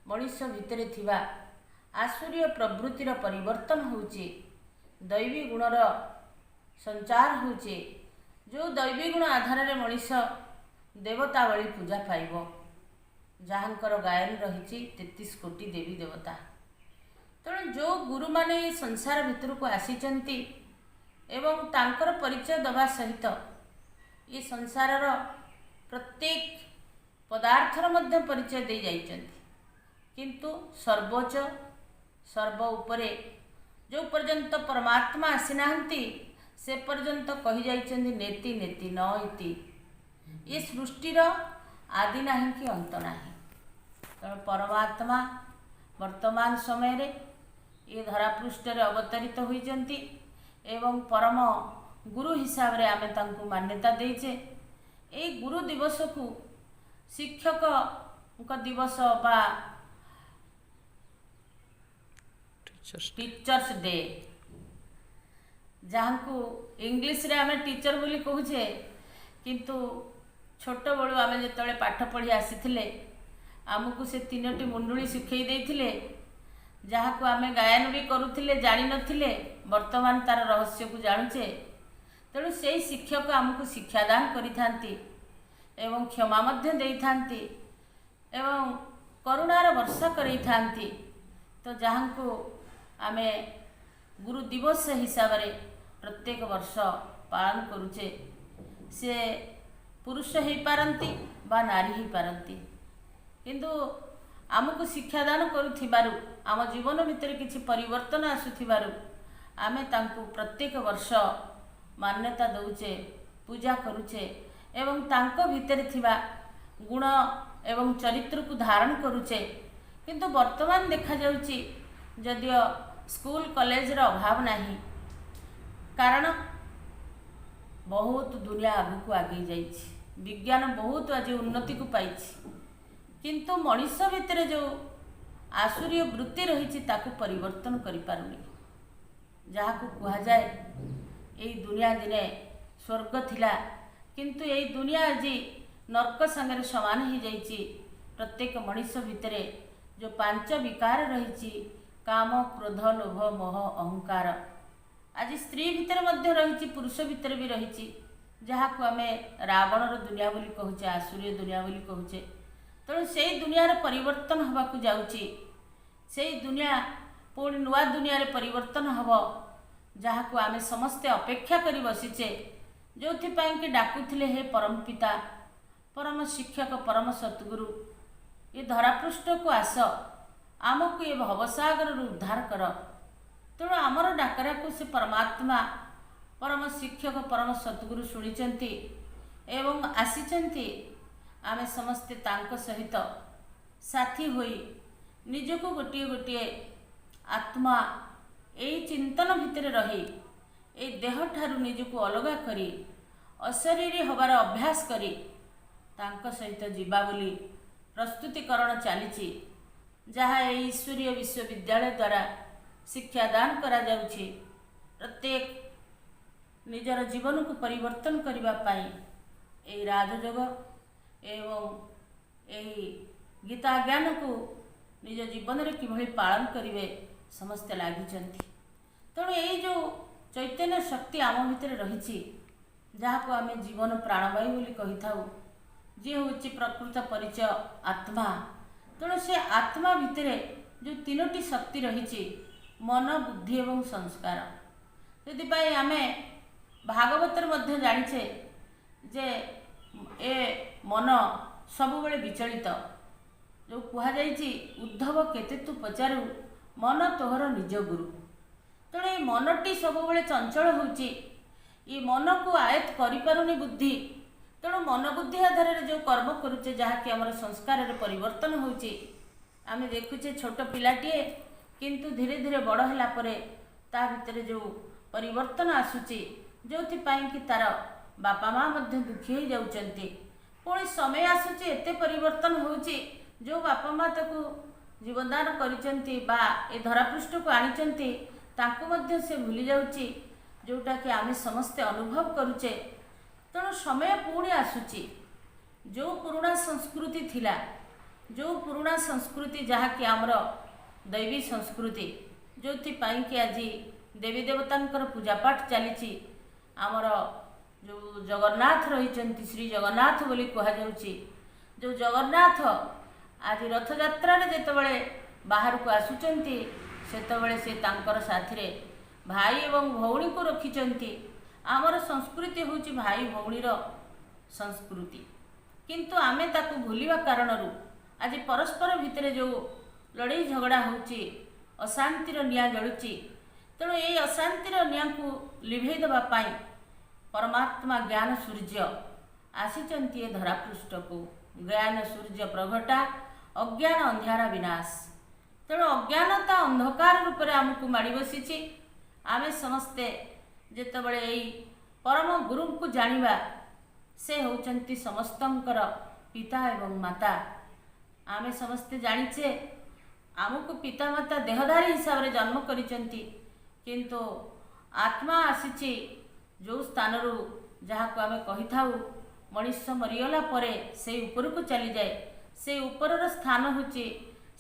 मनीष भितरे थिबा आसुरीय प्रवृत्तिर परिवर्तन होउची दैवी गुणर संचार होउची जो दैवी गुण आधार रे मनीष देवता बळी पूजा पाइबो जहाँकर गायन रही 33 कोटी देवी देवता। तेणु जो गुरु माने संसार भितर को आसीचंती एवं तांकर परिचय दबा सहित ये संसार प्रत्येक पदार्थर मध्य परिचय दे जाइचंती किंतु सर्वोच्च सर्व उपरे जो पर्यंत परमात्मा आसीनांती से पर्यंत कही जाइचंती नेति नेति न इति ये सृष्टिर आदि नहीं कि अंत नहीं। तेणु परमात्मा वर्तमान समय रे ये धरापृष्ठ रे अवतरित होइचंती एवं परम गुरु हिसाब रे आमे तांको मान्यता देइछे। ए गुरु दिवस को शिक्षक दिवस बा टीचर्स डे जहाँ को इंग्लिश रे आमे टीचर बोली कहूचे, किंतु छोट बड़ू आमे जेतबेले पाठ पढ़ी आसीथिले आमको से 3टी मुंडुली शिखई देइथिले, जहाँ को आमे गायन भी करुथिले जानि नथिले, वर्तमान तार रहस्य को जानुचे। तेणु से शिक्षक आमको शिक्षादान करिथांती एवं क्षमा मध्य देइथांती एवं करुणार वर्षा करैथांती। तो जहाँ को आमे गुरु दिवस हिसाब रे प्रत्येक वर्ष पालन करुचे। से पुरुष हो पारती बा नारी हो पारती, किंतु आमको शिक्षादान करुथिबारु आम जीवन भितर किछि परिवर्तन आसुथिबारु आमे तांको प्रत्येक वर्ष मान्यता दौचे, पूजा करुचे एवं तांको भितर थिबा गुण एवं चरित्र को धारण करुचे। किंतु वर्तमान देखा जाउची जदियो स्कूल कॉलेज रो अभाव नहीं, कारण बहुत दुनिया आगु को आगे जाइछि, विज्ञान बहुत आज उन्नति को पाइछि, किंतु मनीष भितर जो आसुरीय वृत्ति रही ताकू परिवर्तन करि पारुनी। जहाँ को कहा जाए यही दुनिया दिने स्वर्ग थिला, किंतु यही दुनिया आज नर्क संगे समान ही जाइछि। प्रत्येक मनीष भितर जो 5 विकार रही काम क्रोध लोभ मोह अहंकार, आज स्त्री भितर मध्य रही, पुरुष भितर भी रही, जहाँ को आमे रावणर दुनिया बोली कहूचे, आसुरीय दुनिया बोली कहूचे। तेणु से दुनियार परिवर्तन हवाकू जाउची, से दुनिया पुणी नुआ दुनिया रे परिवर्तन हब, जहाँ को आमे समस्ते अपेक्षा करी बसीचे, जो कि डाकुथिले हे परम पिता परम शिक्षक परम सतगुरु ये धरापृष्ठ को आस, आमको ये भवसागर उद्धार कर। तेणु आमर डाकरा को से परमात्मा परम शिक्षक परम सतगुरु शुणिचंती एवं आसीचंती। आमे समस्ते तांको सहित साथी होई निजको गोटे गोटे आत्मा यही चिंतन भितर रही ए देह ठारू निजको अलगा करी अशरीरी हबार अभ्यास करी तांको सहित जीवा बोली प्रस्तुतिकरण चली, जहाँ ईश्वरीय विश्वविद्यालय द्वारा शिक्षादान करा जाउछि। प्रत्येक निजर जीवन को परिवर्तन करबा पाई एही राजयोग एवं एही गीता ज्ञान को निज जीवन रे किभଳି पालन करिवे समस्ते लागिचंती। तेणु यही जो चैतन्य शक्ति आम भितर रही, जहाँ को आमे जीवन प्राणवायु बोली कहि थाउ, जे होची प्रकृत परिचय आत्मा। तेणु से आत्मा भितर जो 3टी शक्ति रही, मन बुद्धि एवं संस्कार। से आमे भागवतर मध्य जानिछे जे ए मन सबुबले विचलित, जो कहा जाइछि उद्धव केते तू पचारू मन तोहर निज गुरु। तेणु ये मनटी सबुबले चंचल होची, ये मन को आयत्त करि पारुनी बुद्धि। तेणु मन बुद्धि आधार रे जो कर्म करुचे, जहाँ कि हमर संस्कार रे परिवर्तन होची। आमे देखुचे छोट पिलाटीए, किंतु धीरे धीरे बड़ होला परे ता भितर जो परिवर्तन आसुची, जोथि पाई कि तार बापा माँ मध्य दुखी हो जाउचंती। पुणी समय आसुची एते परिवर्तन होची, जो बापा माँ ताकू जीवनदान करिचंती बा ए धरापृष्ठ को आनिचंती ताकू मध्य से भूली जाउची, जोटा कि आमे समस्ते अनुभव करुचे। तेणु समय पुणी आसुची, जो पुराना संस्कृति थिला, जो पुराना संस्कृति जहाँ कि आमर दैवी संस्कृति, जो कि आज देवी देवतांकर पूजापाठ चली। आमर जो जगन्नाथ रही श्री जगन्नाथ बोली कहुच्छी, जो जगन्नाथ आज रथयात्रा जितेबले बाहर को आसुचंती सेतबले से तांकर साथी रे भाई एवं भौणी को रखिचंती। आमर संस्कृति होची भाई भौणीर संस्कृति, किंतु आमे ताकू भूलिबा कारणरू आज परस्पर भितर जो लड़ाई झगड़ा होची, अशांतिर निया जलुची। तेणु ये अशांतिर निया को लिभेई देबा पाई परमात्मा ज्ञान सूर्य आसीचंती ए धरापृष्ठ को। ज्ञान सूर्य प्रगटा अज्ञान अंधारा विनाश। तेणु अज्ञानता अंधकार रूप में आमको माड़ी बसी। आमे समस्ते जेतबले एई परम गुरु को जानिबा, से होचंती समस्तंकर पिता एवं माता। आमे समस्ते जानिचे आमको पिता माता देहधारी हिसाब रे जन्म करिचंती, किंतु आत्मा आसीछि जो स्थानरू जहाँ को आमे कही थाउ मनुष्य मरीगला परे से ऊपर को चली जाए से ऊपर स्थान होची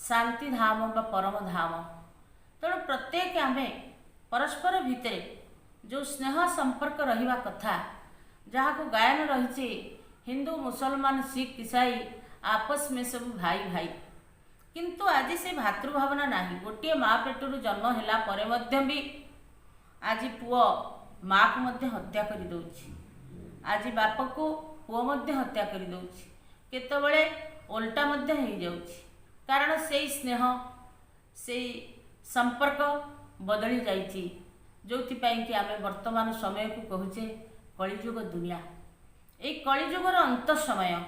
शांति धाम बा परम धाम। तेणु प्रत्येक आमे परस्पर भितर जो स्नेह संपर्क रहिबा कथा जहाँ को गायन रही हिंदू मुसलमान सिख ईसाई आपस में सब भाई भाई किंतु आज से भातृभावना नहीं। गोटे माँ पेटरू जन्म होला परे मध्य भी आज पुओ माँ को मध्य हत्या कर दउछि, आज बाप को पुओ मध्य हत्या कर दउछि, केतबेले उल्टा मध्य हो जाउछि कारण से स्नेह से संपर्क बदली जाइछि जोथिपाई कि आमे वर्तमान समय को कहूचे कलिजुग दुनिया। ए कलिजुगर अंत समय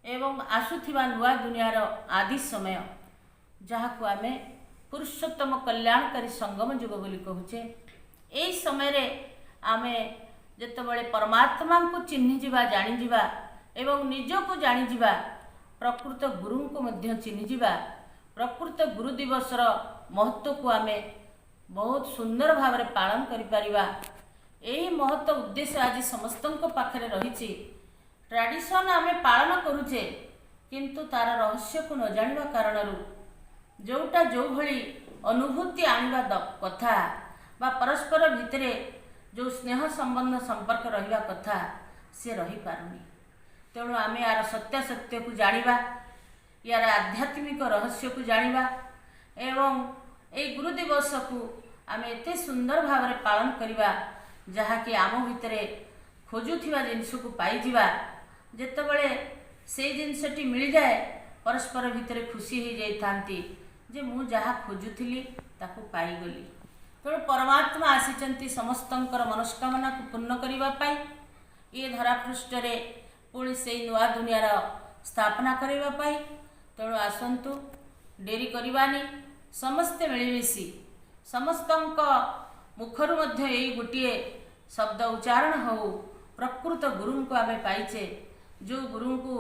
एवं आसुथिबा नुआ दुनियार आदि समय जहाँ को आमे पुरुषोत्तम कल्याणकारी संगम युग बोली कहूचे। एई समय रे आमे जेतेबेले परमात्मा को चिन्हि जिबा जानि जिबा एवं निज को जानि जिबा प्रकृत गुरु को मध्य चिन्हि जिबा प्रकृत गुरु दिवसर महत्व को आमे बहुत सुंदर भाव में पालन करि परिबा। यही महत्व उद्देश्य आज समस्तों पाखरे रही। ट्रेडिशन आमे पालन करुचे किंतु तार रहस्य को न जानिबा कारणरू जोटा जो भली अनुभूति आनिबा कथा बा परस्पर भितरे जो स्नेह संबंध संपर्क रहिबा कथा से रही पारुनी। तेणु आमे यार सत्य को जानिबा यार आध्यात्मिक रहस्य को जानिबा एवं ए गुरु दिवस को आमे एते सुंदर भाव में पालन करिबा जहाँकि आम भितरे खोजुथिबा जिनस को पाई जिबा जेतेबेले से जिनसटी मिल जाए परस्पर भितरे खुशी हो जाइथांती जे मु जहाँ खोजुथिली ताकू पाईगली। तेणु परमात्मा आसीचंती समस्तंकर मनस्कामना को पूर्ण करिबा पाई ये धरापृष्ठ रे पुणी से नुआ दुनियार स्थापना करिबा पाई। तेणु आसंतु डेरी करिबानी समस्ते मिलिमिशि समस्तंक मुखरु मध्य यही गोटे शब्द उच्चारण हो प्रकृत गुरु को आमे पाइचे जो गुरु को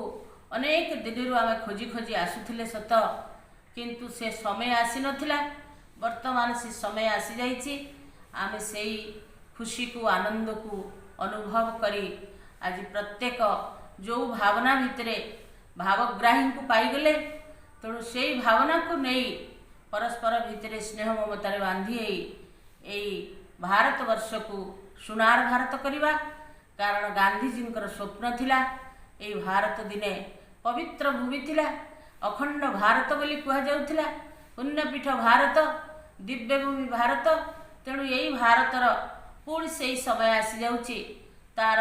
अनेक दिन आमे खोजी खोजी आसुथिले सत किंतु से समय आसी नथिला वर्तमान से समय आसी जाइछि। आमे सेई खुशी को आनंद को अनुभव करी आज प्रत्येक जो भावना भितरे भावग्राही को पाईगले तेणु से भावना को नहीं परस्पर भितरे स्नेह ममतार बांधी यही भारत वर्ष को सुनार भारत करवा कारण गांधीजी स्वप्न थिला यही भारत दिने पवित्र भूमि थिला अखंड भारत बोली कह जाउथिला पुण्यपीठ भारत दिव्य भूमि भारत। तेणु यही भारतर पुणी से समय आसी जाउछि तार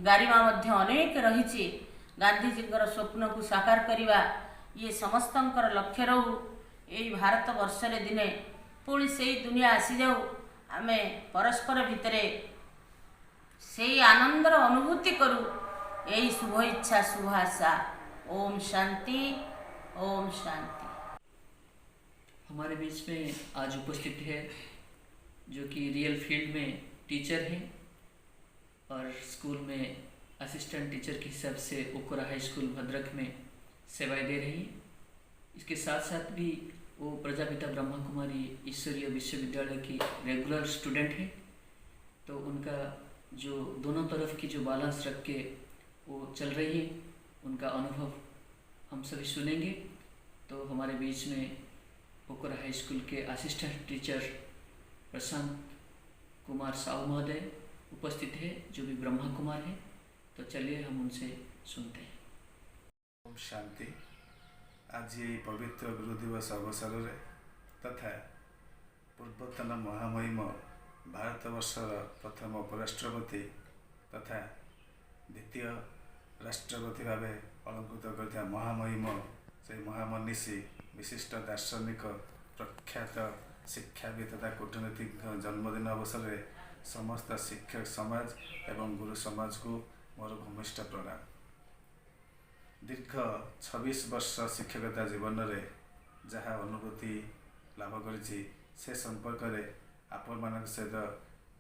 गारिमा मध्य अनेक रही। गांधीजी स्वप्न को साकार करवा ये समस्तंकर लक्ष्य रहू यही भारत वर्ष रे दिने पुणी से दुनिया आसी जाऊ आमे परस्पर भितरे से आनंदर अनुभूति करूँ यही शुभ इच्छा शुभ आशा। ओम शांति ओम शांति। हमारे बीच में आज उपस्थित है जो कि रियल फील्ड में टीचर हैं और स्कूल में असिस्टेंट टीचर के हिसाब से ओकोरा हाई स्कूल भद्रक में सेवाएं दे रही हैं। इसके साथ साथ भी वो प्रजापिता ब्रह्मा कुमारी ईश्वरीय विश्वविद्यालय की रेगुलर स्टूडेंट हैं। तो उनका जो दोनों तरफ की जो बैलेंस रख के वो चल रही है उनका अनुभव हम सभी सुनेंगे। तो हमारे बीच में ओकोरा हाई स्कूल के असिस्टेंट टीचर प्रशांत कुमार साहू महोदय उपस्थित है जो भी ब्रह्मा कुमार है। तो चलिए हम उनसे सुनते हैं। ओम शांति। आज ये पवित्र गुरु दिवस अवसर रे तथा पूर्वतन महामहिम भारतवर्षर प्रथम उपराष्ट्रपति तथा द्वितीय राष्ट्रपति भाव अलंकृत कर महामहिम से महामनीषी विशिष्ट दार्शनिक प्रख्यात शिक्षाविद तथा कूटनीतिक जन्मदिन अवसर में समस्त शिक्षक समाज एवं गुरु समाज को मोर भूमिष्ठ प्रणाम। दीर्घ 26 वर्ष शिक्षकता जीवन में जहाँ अनुभूति लाभ करी से संपर्क में आपण मान सहित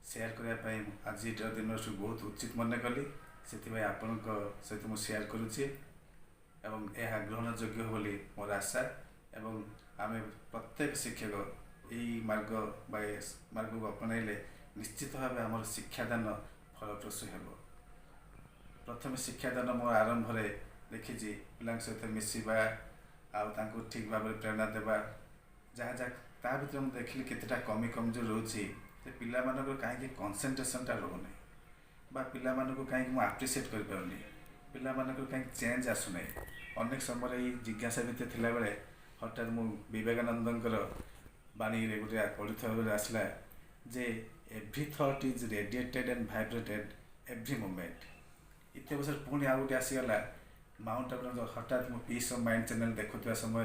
सेयार करने आज दिन बहुत उचित मन कली से आपण सहित मुझे सेयार करुच्ची एवं यह ग्रहण योग्य बोली मोर आशा एवं आम प्रत्येक शिक्षक यही मार्ग को अपनाइले निश्चित भाव आम शिक्षादान फलप्रसू हो। प्रथम शिक्षादान मो आरंभ देखी पिला सहित मिसवा आउ ठीक भाव में प्रेरणा देवा जहाँ जहाँ ता भर मुझे देखिली केतेटा कमी कमजोर रोचे पिला कहीं कनसेंट्रेशनटा रोना बा पिला कहीं आप्रिसीएट कर पारनी पिला कहीं चेंज आसुना। अनेक समय ये जिज्ञासा भितर थिला बेले हठात मु विवेकानंदर बाणी गोटे पढ़ी आसला जे every thought is radiated and vibrated every moment. इतने बस पुणी आउ गोटे आसीगला माउंट आबू हठात मु पीस ऑफ माइंड चैनल देखुवा समय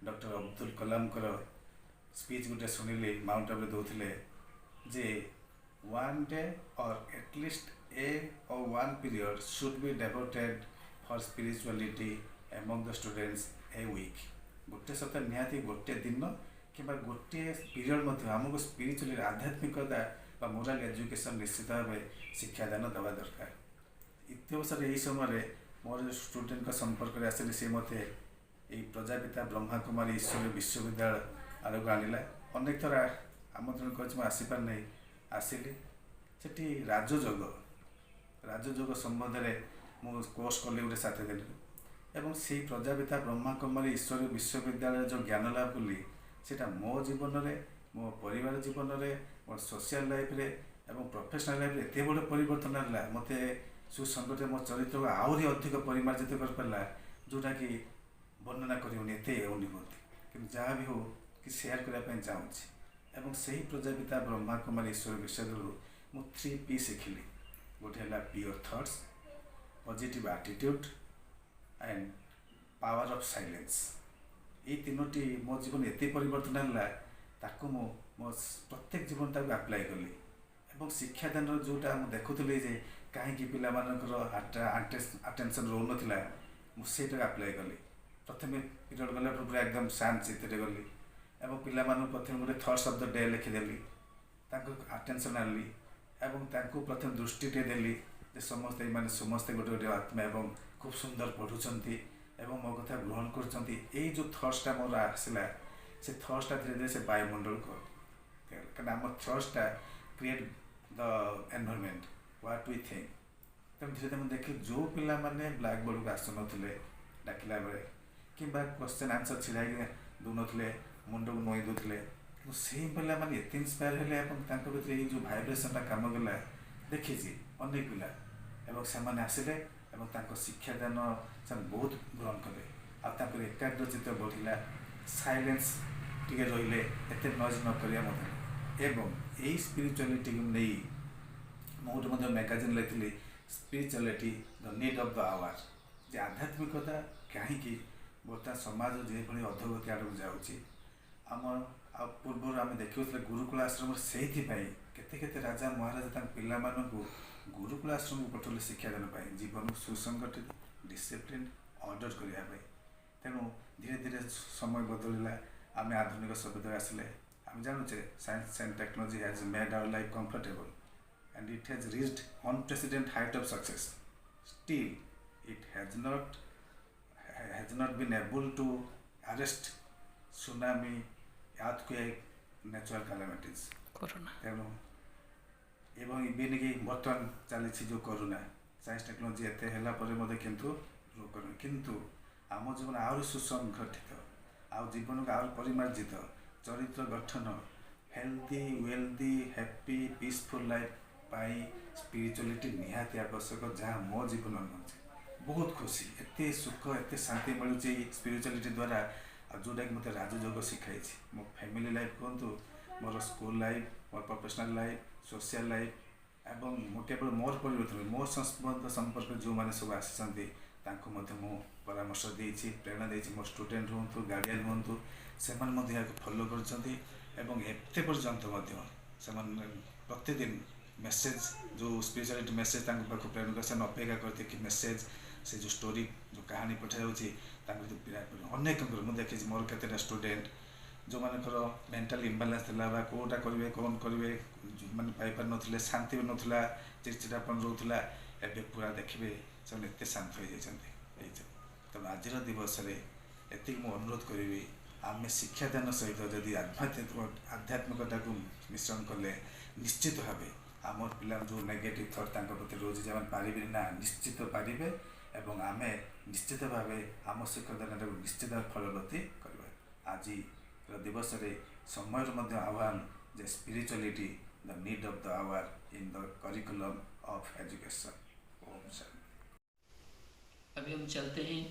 डॉक्टर अब्दुल कलाम स्पीच गोटे शुणिली माउंट आबू दौले जे one day or at least a or one period should be devoted for spirituality among the students a week. गोटे सप्ताह निहाती गोटे दिन कि गोटे पीरियड आमको स्पिरिचुअली आध्यात्मिकता मोराल एजुकेशन निश्चित भाव शिक्षादान देवा दरकार। इतने अवसर यही समय मोर जो स्टूडेंट का संपर्क में आसिले सी मत प्रजापिता ब्रह्मा कुमारी ईश्वर विश्वविद्यालय आड़क आनिला। अनेक थर आमंत्रण कर आसीपार नहीं आसिली सेठी राजयोग संबंध में मु कोर्स कली गोटे 7 दिन एवं से प्रजापिता ब्रह्मा कुमारी ईश्वर विश्वविद्यालय जो ज्ञान लाभ कली सेटा मो जीवन में मो परिवार जीवन में मोर सोशल लाइफ रे एवं प्रोफेशनल लाइफ रे एत बड़ परिवर्तन है मत सुसंगत मो चरित्र को आहरी अधिक परिमार्जित कर पारा जोटा कि वर्णना करनी एत अनुभूति कि जहाँ भी हो कि शेयर करने चाहूँगी। एवं से ही प्रजापिता ब्रह्मा कुमारी ईश्वर विश्वविद्यालय मु 3P शिखिली। गोटे है pure thoughts, positive attitude and power of silence. ये तीनोटी मो जीवन एत परिवर्तन है ताकू मो प्रत्येक जीवन ताकू अप्लाई कली एवं शिक्षादान जोटा मुझे देखुली जे कहीं पिला अटेंशन रोन मुझे अप्लाई कली। प्रथम पीरियड गला पूरा एकदम शांत चित्ते गली एवं पिला प्रथम गोटे थॉट्स ऑफ द डे लिखिदेली अटेंशन आनली एवं प्रथम दृष्टि देली समस्ते समस्ते गोटे गोटे आत्मा एवं खूब सुंदर पढ़ुंट एवं मो कथा ग्रहण कर जो थॉट्सटा मोर आसला से थॉट्सटा धीरे धीरे से वायुमंडल को क्या आम थॉट्सटा create the environment what we think. तेनाली धीरे धीरे देखिए जो पिला माने ब्लैक बोर्ड को आसुन डाकिला बेले कि क्वेश्चन आंसर छिड़ा दून मुंड को नई दूसरे से पिला माने एत इन्स्पायर है भीतर ये जो भाइब्रेशनटा काम गला देखी अनेक पिला एवं से आसिले शिक्षादान से बहुत ग्रहण कले आर एकाग्रचित बढ़ला साइलेंस टे रही एत नॉइज न करिया एवं यही स्पिरिचुअलिटी नहीं मुझे मैगजीन लिखी spirituality the need of the hour जे आध्यात्मिकता कहीं बर्तमान समाज जो अधोगति आड़ जाऊँगी आम पूर्व आम देखुले गुरुकुल आश्रम से केते राजा महाराजा पिला गुरुकुल आश्रम को पठौले शिक्षादान जीवन सुसंगठित डिसिप्लिन ऑर्डर करने तेणु धीरे धीरे समय बदलला आम आधुनिक सभ्यता आसिले आम जानूचे science and technology has made our life comfortable and it has reached unprecedented height of success. Still, it has not been able to arrest tsunami, earthquake, natural calamities. Corona तेणु एवं इवेन कि बर्तमान चली जो कोरोना साइंस टेक्नोलॉजी एत है किंतु आम जीवन आहरी सुसंगठित आ जीवन को आहरी परिमार्जित चरित्र गठन healthy wealthy happy peaceful life spirituality निहाती आवश्यक जहाँ मो जीवन बहुत खुशी एत सुख एत शांति मिलूँ स्पिरिचुअलिटी द्वारा जोटा कि मतलब राजयोग शिखाई मो फैमिली लाइफ कहतु मोर स्कूल लाइफ मोर प्रोफेशनल लाइफ सोशल लाइफ एवं मो केवल मोर परिवर्तन मो संपर्क जो मैंने सब आसी परामर्श देती प्रेरणा देती मो स्टूडेंट हूँ गार्डियन हूँ से फॉलो करते प्रतिदिन मेसेज जो स्पिरिचुअलिटी मेसेज प्रेरण कर अपेक्षा करते कि मेसेज से जो स्टोरी जो कहानी पठाई अनेक मुझे देखी मोर केतेटा स्टूडेंट जो मानकर मेंटल इम्बालांस था कौटा करेंगे कौन करेंगे मैंने पाइपार ना शांति भी नाला चिड़चिड़ापन रोला एवं पूरा देखिए से एत शांत हो जाते। तेणु आज दिवस एति अनुरोध करी आम शिक्षादान सहित जदि आध्यात्मिकता को मिश्रण कले निश्चित भाव आम पिला जो नेगेटिव थॉट प्रति रोज जब पारे ना निश्चित पारे एवं आम निश्चित भाव आम शिक्षादान निश्चित फलवती करवा। आज दिवस समय आह्वान जे spirituality the need of the hour in the curriculum of education. ओम शांति। अभी हम चलते हैं,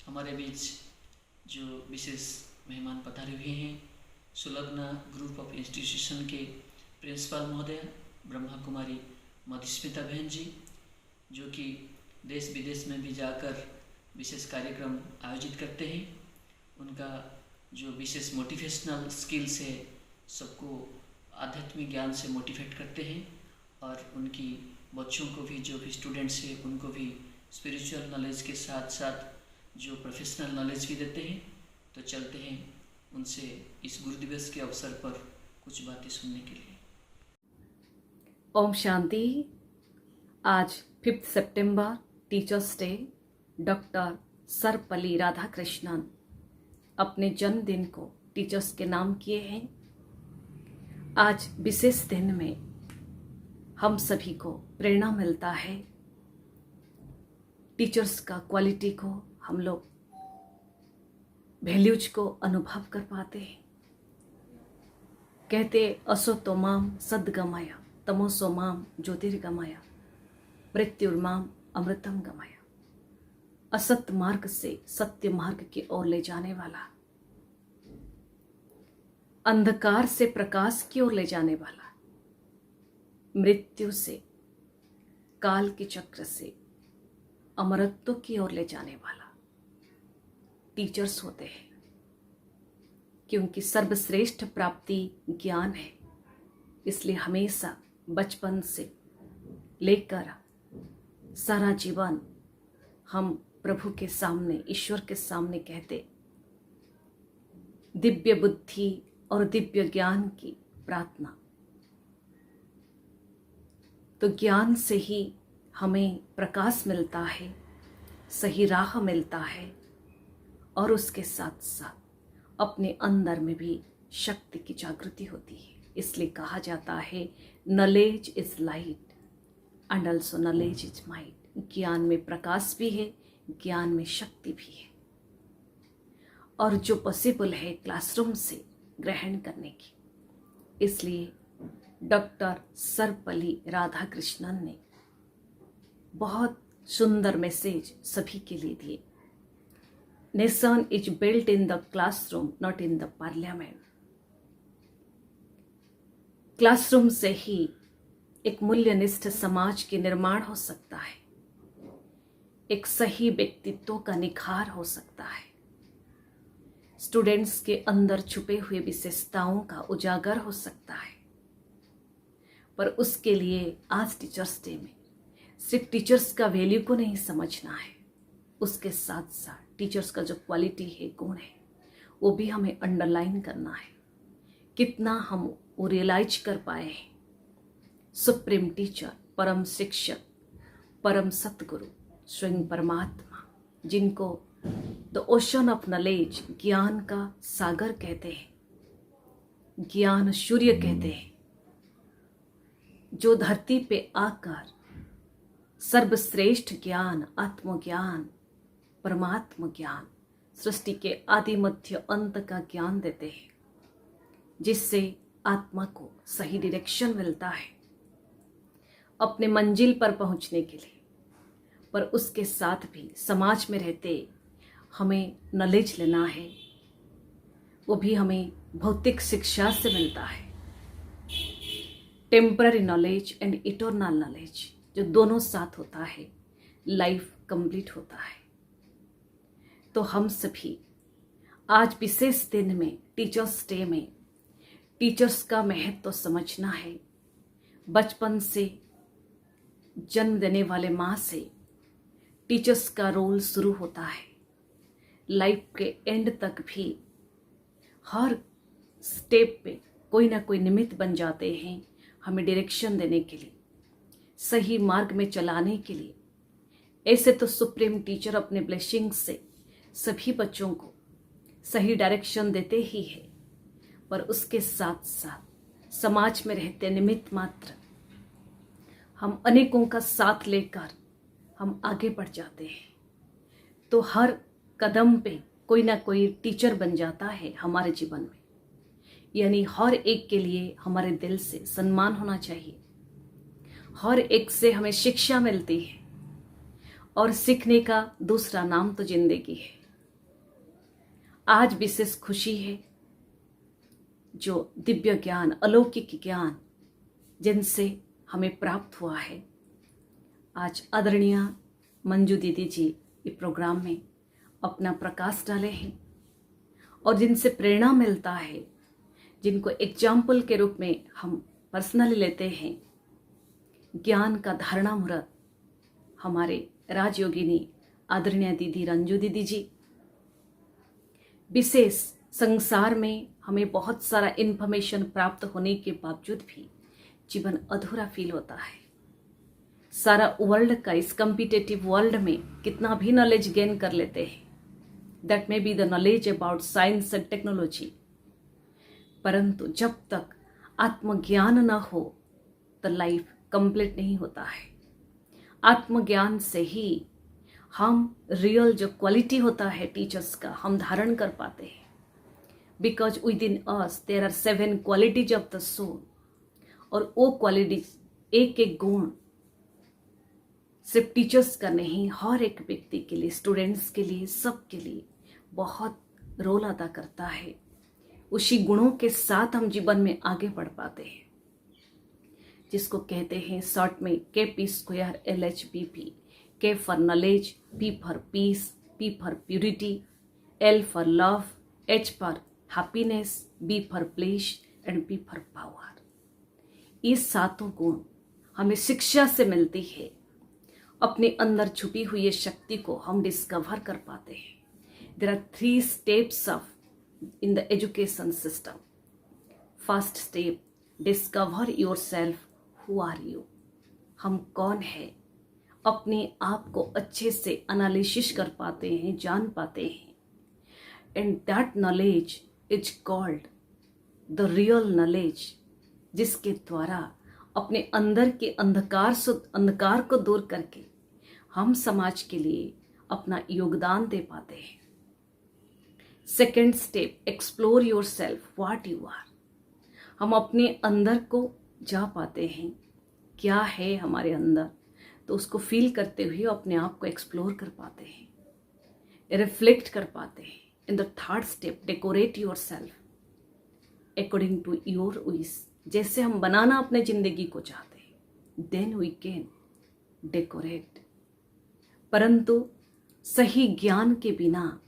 हमारे बीच जो विशेष मेहमान पधारे हुए हैं, सुलग्ना ग्रुप ऑफ इंस्टीट्यूशन के प्रिंसिपल महोदय ब्रह्मा कुमारी मधुस्मिता बहन जी, जो कि देश विदेश में भी जाकर विशेष कार्यक्रम आयोजित करते हैं। उनका जो विशेष मोटिवेशनल स्किल्स है, सबको आध्यात्मिक ज्ञान से मोटिवेट करते हैं और उनकी बच्चों को भी, जो भी स्टूडेंट्स हैं, उनको भी स्पिरिचुअल नॉलेज के साथ साथ जो प्रोफेशनल नॉलेज भी देते हैं। तो चलते हैं उनसे इस गुरु दिवस के अवसर पर कुछ बातें सुनने के लिए। ओम शांति। आज 5 सितंबर teachers day. Doctor Sarvepalli Radhakrishnan अपने जन्मदिन को टीचर्स के नाम किए हैं। आज विशेष दिन में हम सभी को प्रेरणा मिलता है। टीचर्स का क्वालिटी को हम लोग वैल्यूज को अनुभव कर पाते हैं। कहते असो तो माम सद्गमय तमोसो माम ज्योतिर्गमय मृत्युर्माम अमृतम गमय। असत मार्ग से सत्य मार्ग की ओर ले जाने वाला, अंधकार से प्रकाश की ओर ले जाने वाला, मृत्यु से, काल के चक्र से अमरत्व की ओर ले जाने वाला टीचर्स होते हैं। क्योंकि सर्वश्रेष्ठ प्राप्ति ज्ञान है, इसलिए हमेशा बचपन से लेकर सारा जीवन हम प्रभु के सामने, ईश्वर के सामने कहते दिव्य बुद्धि और दिव्य ज्ञान की प्रार्थना। तो ज्ञान से ही हमें प्रकाश मिलता है, सही राह मिलता है और उसके साथ साथ अपने अंदर में भी शक्ति की जागृति होती है। इसलिए कहा जाता है knowledge is light and also knowledge is might. ज्ञान में प्रकाश भी है, ज्ञान में शक्ति भी है, और जो पॉसिबल है क्लासरूम से ग्रहण करने की। इसलिए डॉक्टर सर्वपल्ली राधाकृष्णन ने बहुत सुंदर मैसेज सभी के लिए दिए। Nation is built in the classroom not in the parliament. Classroom से ही एक मूल्यनिष्ठ समाज के निर्माण हो सकता है, एक सही व्यक्तित्व का निखार हो सकता है, स्टूडेंट्स के अंदर छुपे हुए विशेषताओं का उजागर हो सकता है। पर उसके लिए आज टीचर्स डे में सिर्फ टीचर्स का वैल्यू को नहीं समझना है, उसके साथ साथ टीचर्स का जो क्वालिटी है, गुण है, वो भी हमें अंडरलाइन करना है। कितना हम वो रियलाइज कर पाए हैं। सुप्रीम टीचर, परम शिक्षक, परम सतगुरु, स्वयं परमात्मा, जिनको द ओशन ऑफ नॉलेज, ज्ञान का सागर कहते हैं, ज्ञान सूर्य कहते हैं, जो धरती पे आकर सर्वश्रेष्ठ ज्ञान, आत्मज्ञान, परमात्म ज्ञान, सृष्टि के आदि मध्य अंत का ज्ञान देते हैं, जिससे आत्मा को सही डायरेक्शन मिलता है अपने मंजिल पर पहुंचने के लिए। पर उसके साथ भी समाज में रहते हमें नॉलेज लेना है, वो भी हमें भौतिक शिक्षा से मिलता है। Temporary knowledge and eternal knowledge, जो दोनों साथ होता है, लाइफ कंप्लीट होता है। तो हम सभी आज विशेष दिन में, टीचर्स डे में, टीचर्स का महत्व तो समझना है। बचपन से, जन्म देने वाले माँ से टीचर्स का रोल शुरू होता है, लाइफ के एंड तक भी हर स्टेप पे कोई ना कोई निमित्त बन जाते हैं हमें डायरेक्शन देने के लिए, सही मार्ग में चलाने के लिए। ऐसे तो सुप्रीम टीचर अपने ब्लेसिंग से सभी बच्चों को सही डायरेक्शन देते ही है, पर उसके साथ साथ समाज में रहते निमित्त मात्र, हम अनेकों का साथ लेकर हम आगे बढ़ जाते हैं। तो हर कदम पे कोई ना कोई टीचर बन जाता है हमारे जीवन में, यानी हर एक के लिए हमारे दिल से सम्मान होना चाहिए। हर एक से हमें शिक्षा मिलती है और सीखने का दूसरा नाम तो जिंदगी है। आज विशेष खुशी है जो दिव्य ज्ञान, अलौकिक ज्ञान जिनसे हमें प्राप्त हुआ है। आज आदरणीय मंजू दीदी जी ये प्रोग्राम में अपना प्रकाश डाले हैं और जिनसे प्रेरणा मिलता है, जिनको एग्जाम्पल के रूप में हम पर्सनली लेते हैं। ज्ञान का धारणा मुहूर्त हमारे राजयोगिनी आदरणीय दीदी रंजू दीदी जी। विशेष संसार में हमें बहुत सारा इन्फॉर्मेशन प्राप्त होने के बावजूद भी जीवन अधूरा फील होता है। सारा वर्ल्ड का, इस कम्पिटेटिव वर्ल्ड में कितना भी नॉलेज गेन कर लेते हैं, that may be the knowledge about science and technology, परंतु जब तक आत्मज्ञान न हो तो लाइफ कंप्लीट नहीं होता है। आत्मज्ञान से ही हम रियल जो क्वालिटी होता है टीचर्स का हम धारण कर पाते हैं। बिकॉज विद इन अस देयर आर 7 क्वालिटीज ऑफ द सोल, और वो क्वालिटीज, एक एक गुण सिर्फ टीचर्स का नहीं, हर एक व्यक्ति के लिए, स्टूडेंट्स के लिए, सब के लिए बहुत रोल अदा करता है। उसी गुणों के साथ हम जीवन में आगे बढ़ पाते हैं, जिसको कहते हैं शॉर्ट में KP² LHBP। K for knowledge, P for peace, P for purity, L for love, H for happiness, B for bliss and P for power. ये 7 गुण हमें शिक्षा से मिलती है। अपने अंदर छुपी हुई ये शक्ति को हम डिस्कवर कर पाते हैं। There are 3 steps of in the education system. First step, discover yourself. Who are you? हम कौन है, अपने आप को अच्छे से एनालिसिस कर पाते हैं, जान पाते हैं। And that knowledge is called the real knowledge, जिसके द्वारा अपने अंदर के अंधकार को दूर करके हम समाज के लिए अपना योगदान दे पाते हैं। Second step, explore yourself, what you are. हम अपने अंदर को जा पाते हैं, क्या है हमारे अंदर, तो उसको फील करते हुए अपने आप को एक्सप्लोर कर पाते हैं, रिफ्लेक्ट कर पाते हैं। In the third step, decorate yourself according to your wish. जैसे हम बनाना अपने जिंदगी को चाहते हैं, देन वी कैन डेकोरेट। परंतु सही ज्ञान के बिना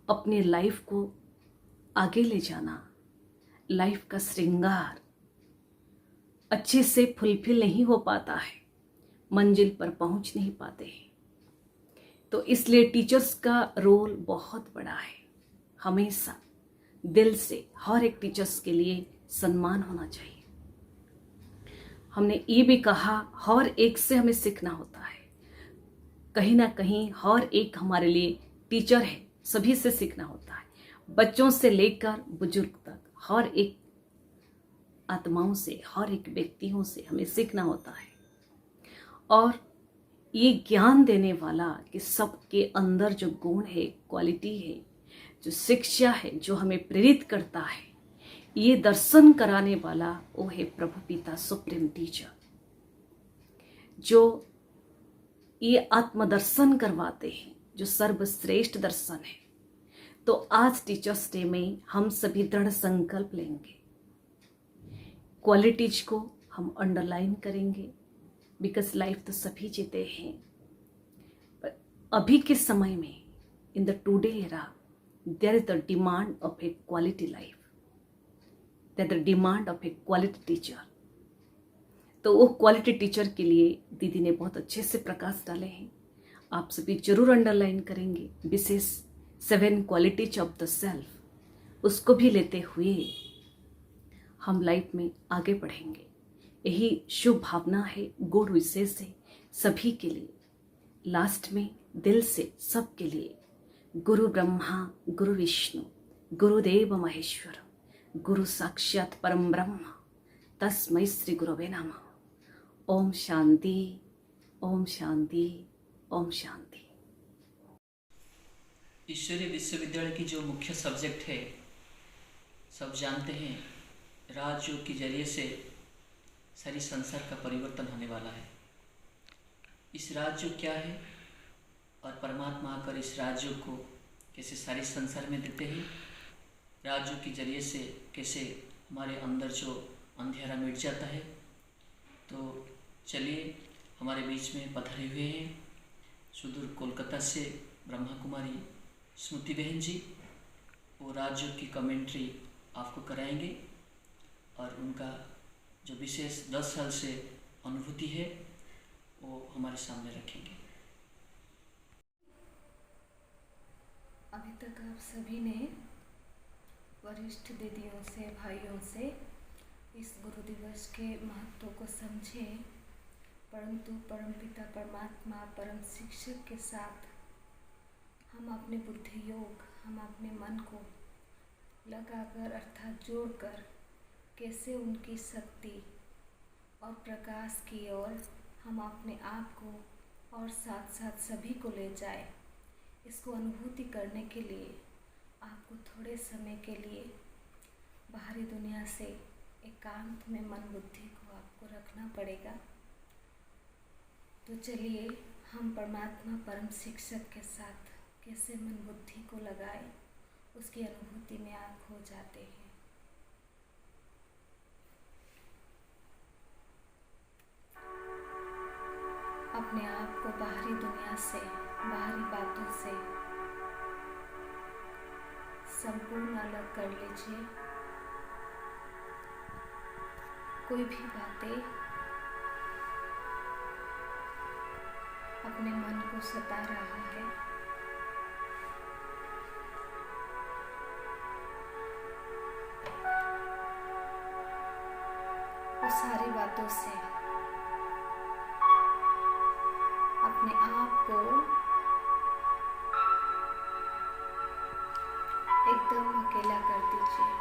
अपने लाइफ को आगे ले जाना, लाइफ का श्रृंगार अच्छे से फुलफिल नहीं हो पाता है, मंजिल पर पहुंच नहीं पाते हैं। तो इसलिए टीचर्स का रोल बहुत बड़ा है। हमेशा दिल से हर एक टीचर्स के लिए सम्मान होना चाहिए। हमने ये भी कहा, हर एक से हमें सीखना होता है। कहीं ना कहीं हर एक हमारे लिए टीचर है, सभी से सीखना होता है। बच्चों से लेकर बुजुर्ग तक हर एक आत्माओं से, हर एक व्यक्तियों से हमें सीखना होता है। और ये ज्ञान देने वाला कि सबके अंदर जो गुण है, क्वालिटी है, जो शिक्षा है, जो हमें प्रेरित करता है, ये दर्शन कराने वाला वो है प्रभु पिता, सुप्रीम टीचर, जो ये आत्मदर्शन करवाते हैं, जो सर्वश्रेष्ठ दर्शन है। तो आज टीचर्स डे में हम सभी दृढ़ संकल्प लेंगे, क्वालिटीज को हम अंडरलाइन करेंगे, बिकॉज लाइफ तो सभी जीते हैं। पर अभी के समय में, in the today era, there is the demand of a quality life, there the demand of a quality teacher. तो वो क्वालिटी टीचर के लिए दीदी ने बहुत अच्छे से प्रकाश डाले हैं। आप सभी जरूर अंडरलाइन करेंगे। विशेष 7 क्वालिटीज ऑफ द सेल्फ, उसको भी लेते हुए हम लाइफ में आगे बढ़ेंगे। यही शुभ भावना है, गुड विशेष है सभी के लिए। लास्ट में दिल से सबके लिए गुरु ब्रह्मा, गुरु विष्णु, गुरुदेव महेश्वर, गुरु साक्षात परम ब्रह्म, तस्मै श्री गुरवे नमः। ओम शांति, ओम शांति, ओम शांति। ईश्वरीय विश्वविद्यालय की जो मुख्य सब्जेक्ट है, सब जानते हैं, राजयोग के जरिए से सारी संसार का परिवर्तन होने वाला है। इस राजयोग क्या है और परमात्मा आकर इस राजयोग को कैसे सारी संसार में देते हैं, राजयोग के जरिए से कैसे हमारे अंदर जो अंधेरा मिट जाता है। तो चलिए, हमारे बीच में पधारे हुए हैं सुदूर कोलकाता से ब्रह्मा कुमारी स्मृति बहन जी। वो राजयोग की कमेंट्री आपको कराएंगे और उनका जो विशेष 10 साल से अनुभूति है वो हमारे सामने रखेंगे। अभी तक आप सभी ने वरिष्ठ दीदियों से, भाइयों से इस गुरु दिवस के महत्व को समझे, परंतु परमपिता परमात्मा परम शिक्षक के साथ हम अपने बुद्धि योग, हम अपने मन को लगाकर अर्थात जोड़कर कैसे उनकी शक्ति और प्रकाश की ओर हम अपने आप को और साथ साथ सभी को ले जाए, इसको अनुभूति करने के लिए आपको थोड़े समय के लिए बाहरी दुनिया से एकांत में मन बुद्धि को आपको रखना पड़ेगा। तो चलिए, हम परमात्मा परम शिक्षक के साथ कैसे मन बुद्धि को लगाए, उसकी अनुभूति में आप हो जाते हैं। अपने आप को बाहरी दुनिया से, बाहरी बातों से संपूर्ण अलग कर लीजिए। कोई भी बातें अपने मन को सता रहा है, उस सारी बातों से अपने आप को एकदम अकेला कर दीजिए।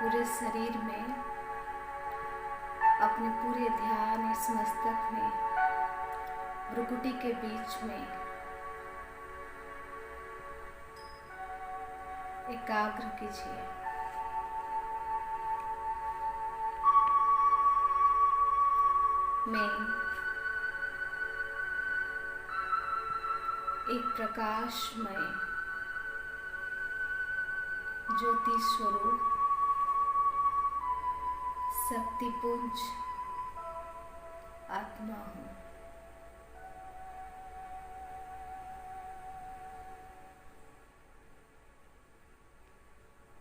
पूरे शरीर में अपने पूरे ध्यान इस मस्तक में, भ्रुकुटी के बीच में एकाग्र कीजिए। मैं एक प्रकाशमय ज्योति स्वरूप शक्तिपुंज आत्मा हूँ।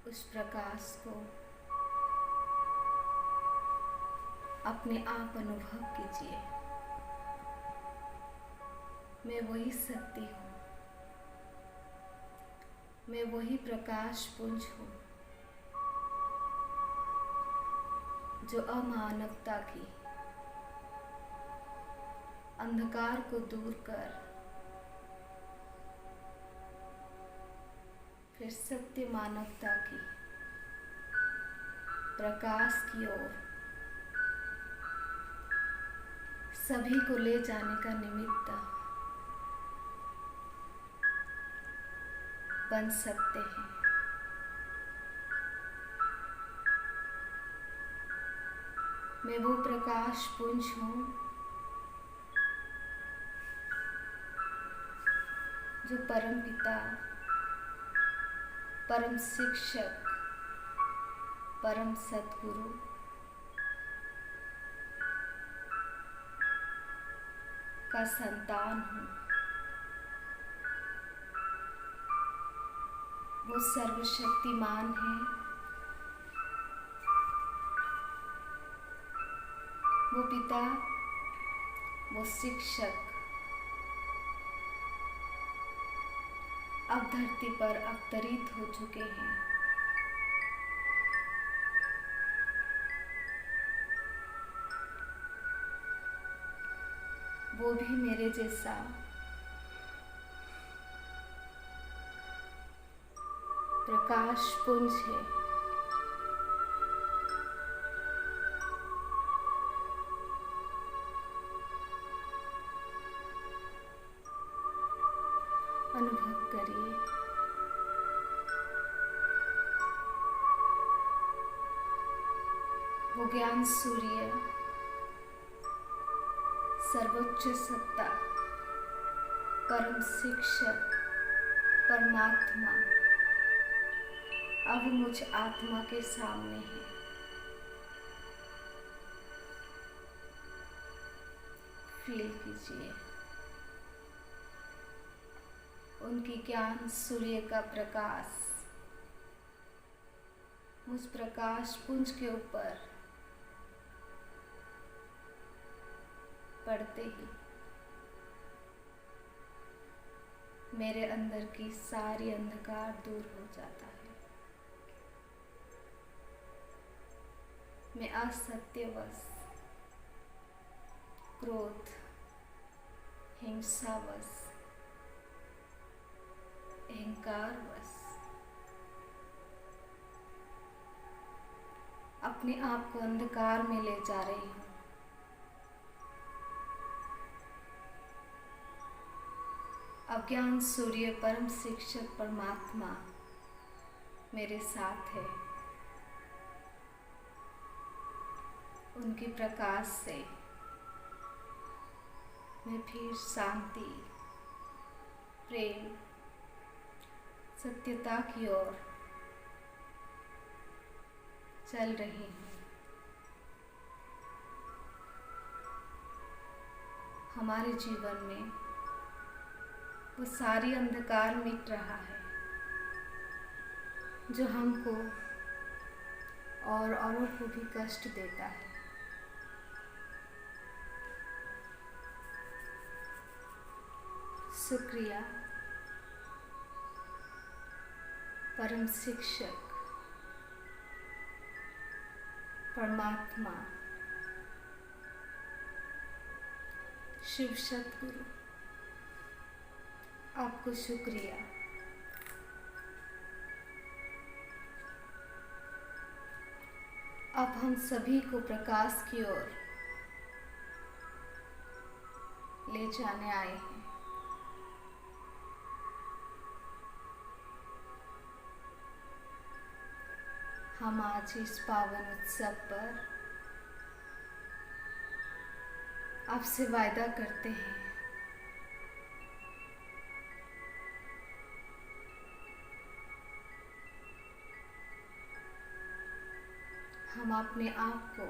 उस प्रकाश को अपने आप अनुभव कीजिए। मैं वही शक्ति हूँ, मैं वही प्रकाश पुंज हूँ जो अमानवता की अंधकार को दूर कर फिर सत्य मानवता की प्रकाश की ओर सभी को ले जाने का निमित्त बन सकते हैं। मैं वो प्रकाश पुंज हूँ जो परम पिता, परम शिक्षक, परम सद्गुरु का संतान हूँ। वो सर्वशक्तिमान है, वो पिता, वो शिक्षक अब धरती पर अवतरित हो चुके हैं। वो भी मेरे जैसा प्रकाश पुंज है। अनुभव करिए वो ज्ञान सूर्य, सर्वोच्च सत्ता, परम शिक्षक, परमात्मा अब मुझ आत्मा के सामने है। फील कीजिए उनकी ज्ञान सूर्य का प्रकाश मुझ प्रकाश पुंज के ऊपर पड़ते ही मेरे अंदर की सारी अंधकार दूर हो जाता है। मैं असत्यवश, क्रोध, हिंसावश, अहंकारवश अपने आप को अंधकार में ले जा रही हूँ। अज्ञान सूर्य परम शिक्षक परमात्मा मेरे साथ है। उनके प्रकाश से मैं फिर शांति, प्रेम, सत्यता की ओर चल रही हूँ। हमारे जीवन में वो सारी अंधकार मिट रहा है जो हमको और औरों को भी कष्ट देता है। शुक्रिया परम शिक्षक परमात्मा, शिव सतगुरु, आपको शुक्रिया। अब हम सभी को प्रकाश की ओर ले जाने आए हैं। हम आज इस पावन उत्सव पर आपसे वायदा करते हैं हम अपने आप को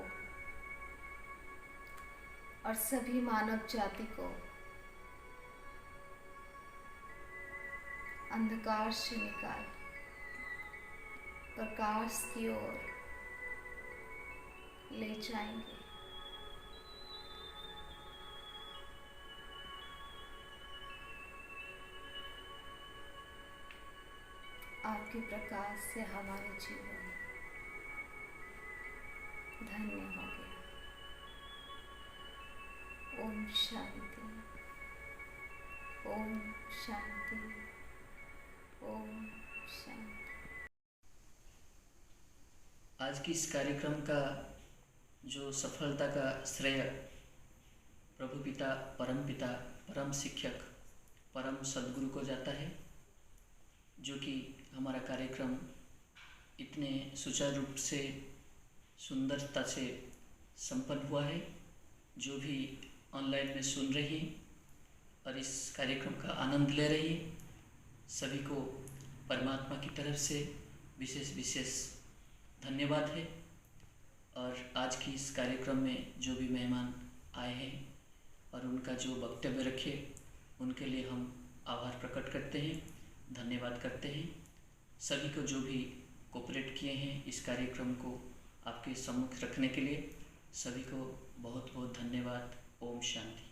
और सभी मानव जाति को अंधकार से निकाल प्रकाश की ओर ले जाएंगे। आपके प्रकाश से हमारे जीवन धन्य हो गया। ओम शांति, ओम शांति, ओम शांति। आज की इस कार्यक्रम का जो सफलता का श्रेय प्रभु पिता, परम शिक्षक, परम सद्गुरु को जाता है, जो कि हमारा कार्यक्रम इतने सुचारू रूप से, सुंदरता से संपन्न हुआ है। जो भी ऑनलाइन में सुन रही हैं और इस कार्यक्रम का आनंद ले रही हैं, सभी को परमात्मा की तरफ से विशेष धन्यवाद है। और आज की इस कार्यक्रम में जो भी मेहमान आए हैं और उनका जो वक्तव्य रखे, उनके लिए हम आभार प्रकट करते हैं, धन्यवाद करते हैं। सभी को जो भी कोऑपरेट किए हैं इस कार्यक्रम को आपके सम्मुख रखने के लिए, सभी को बहुत बहुत धन्यवाद। ओम शांति।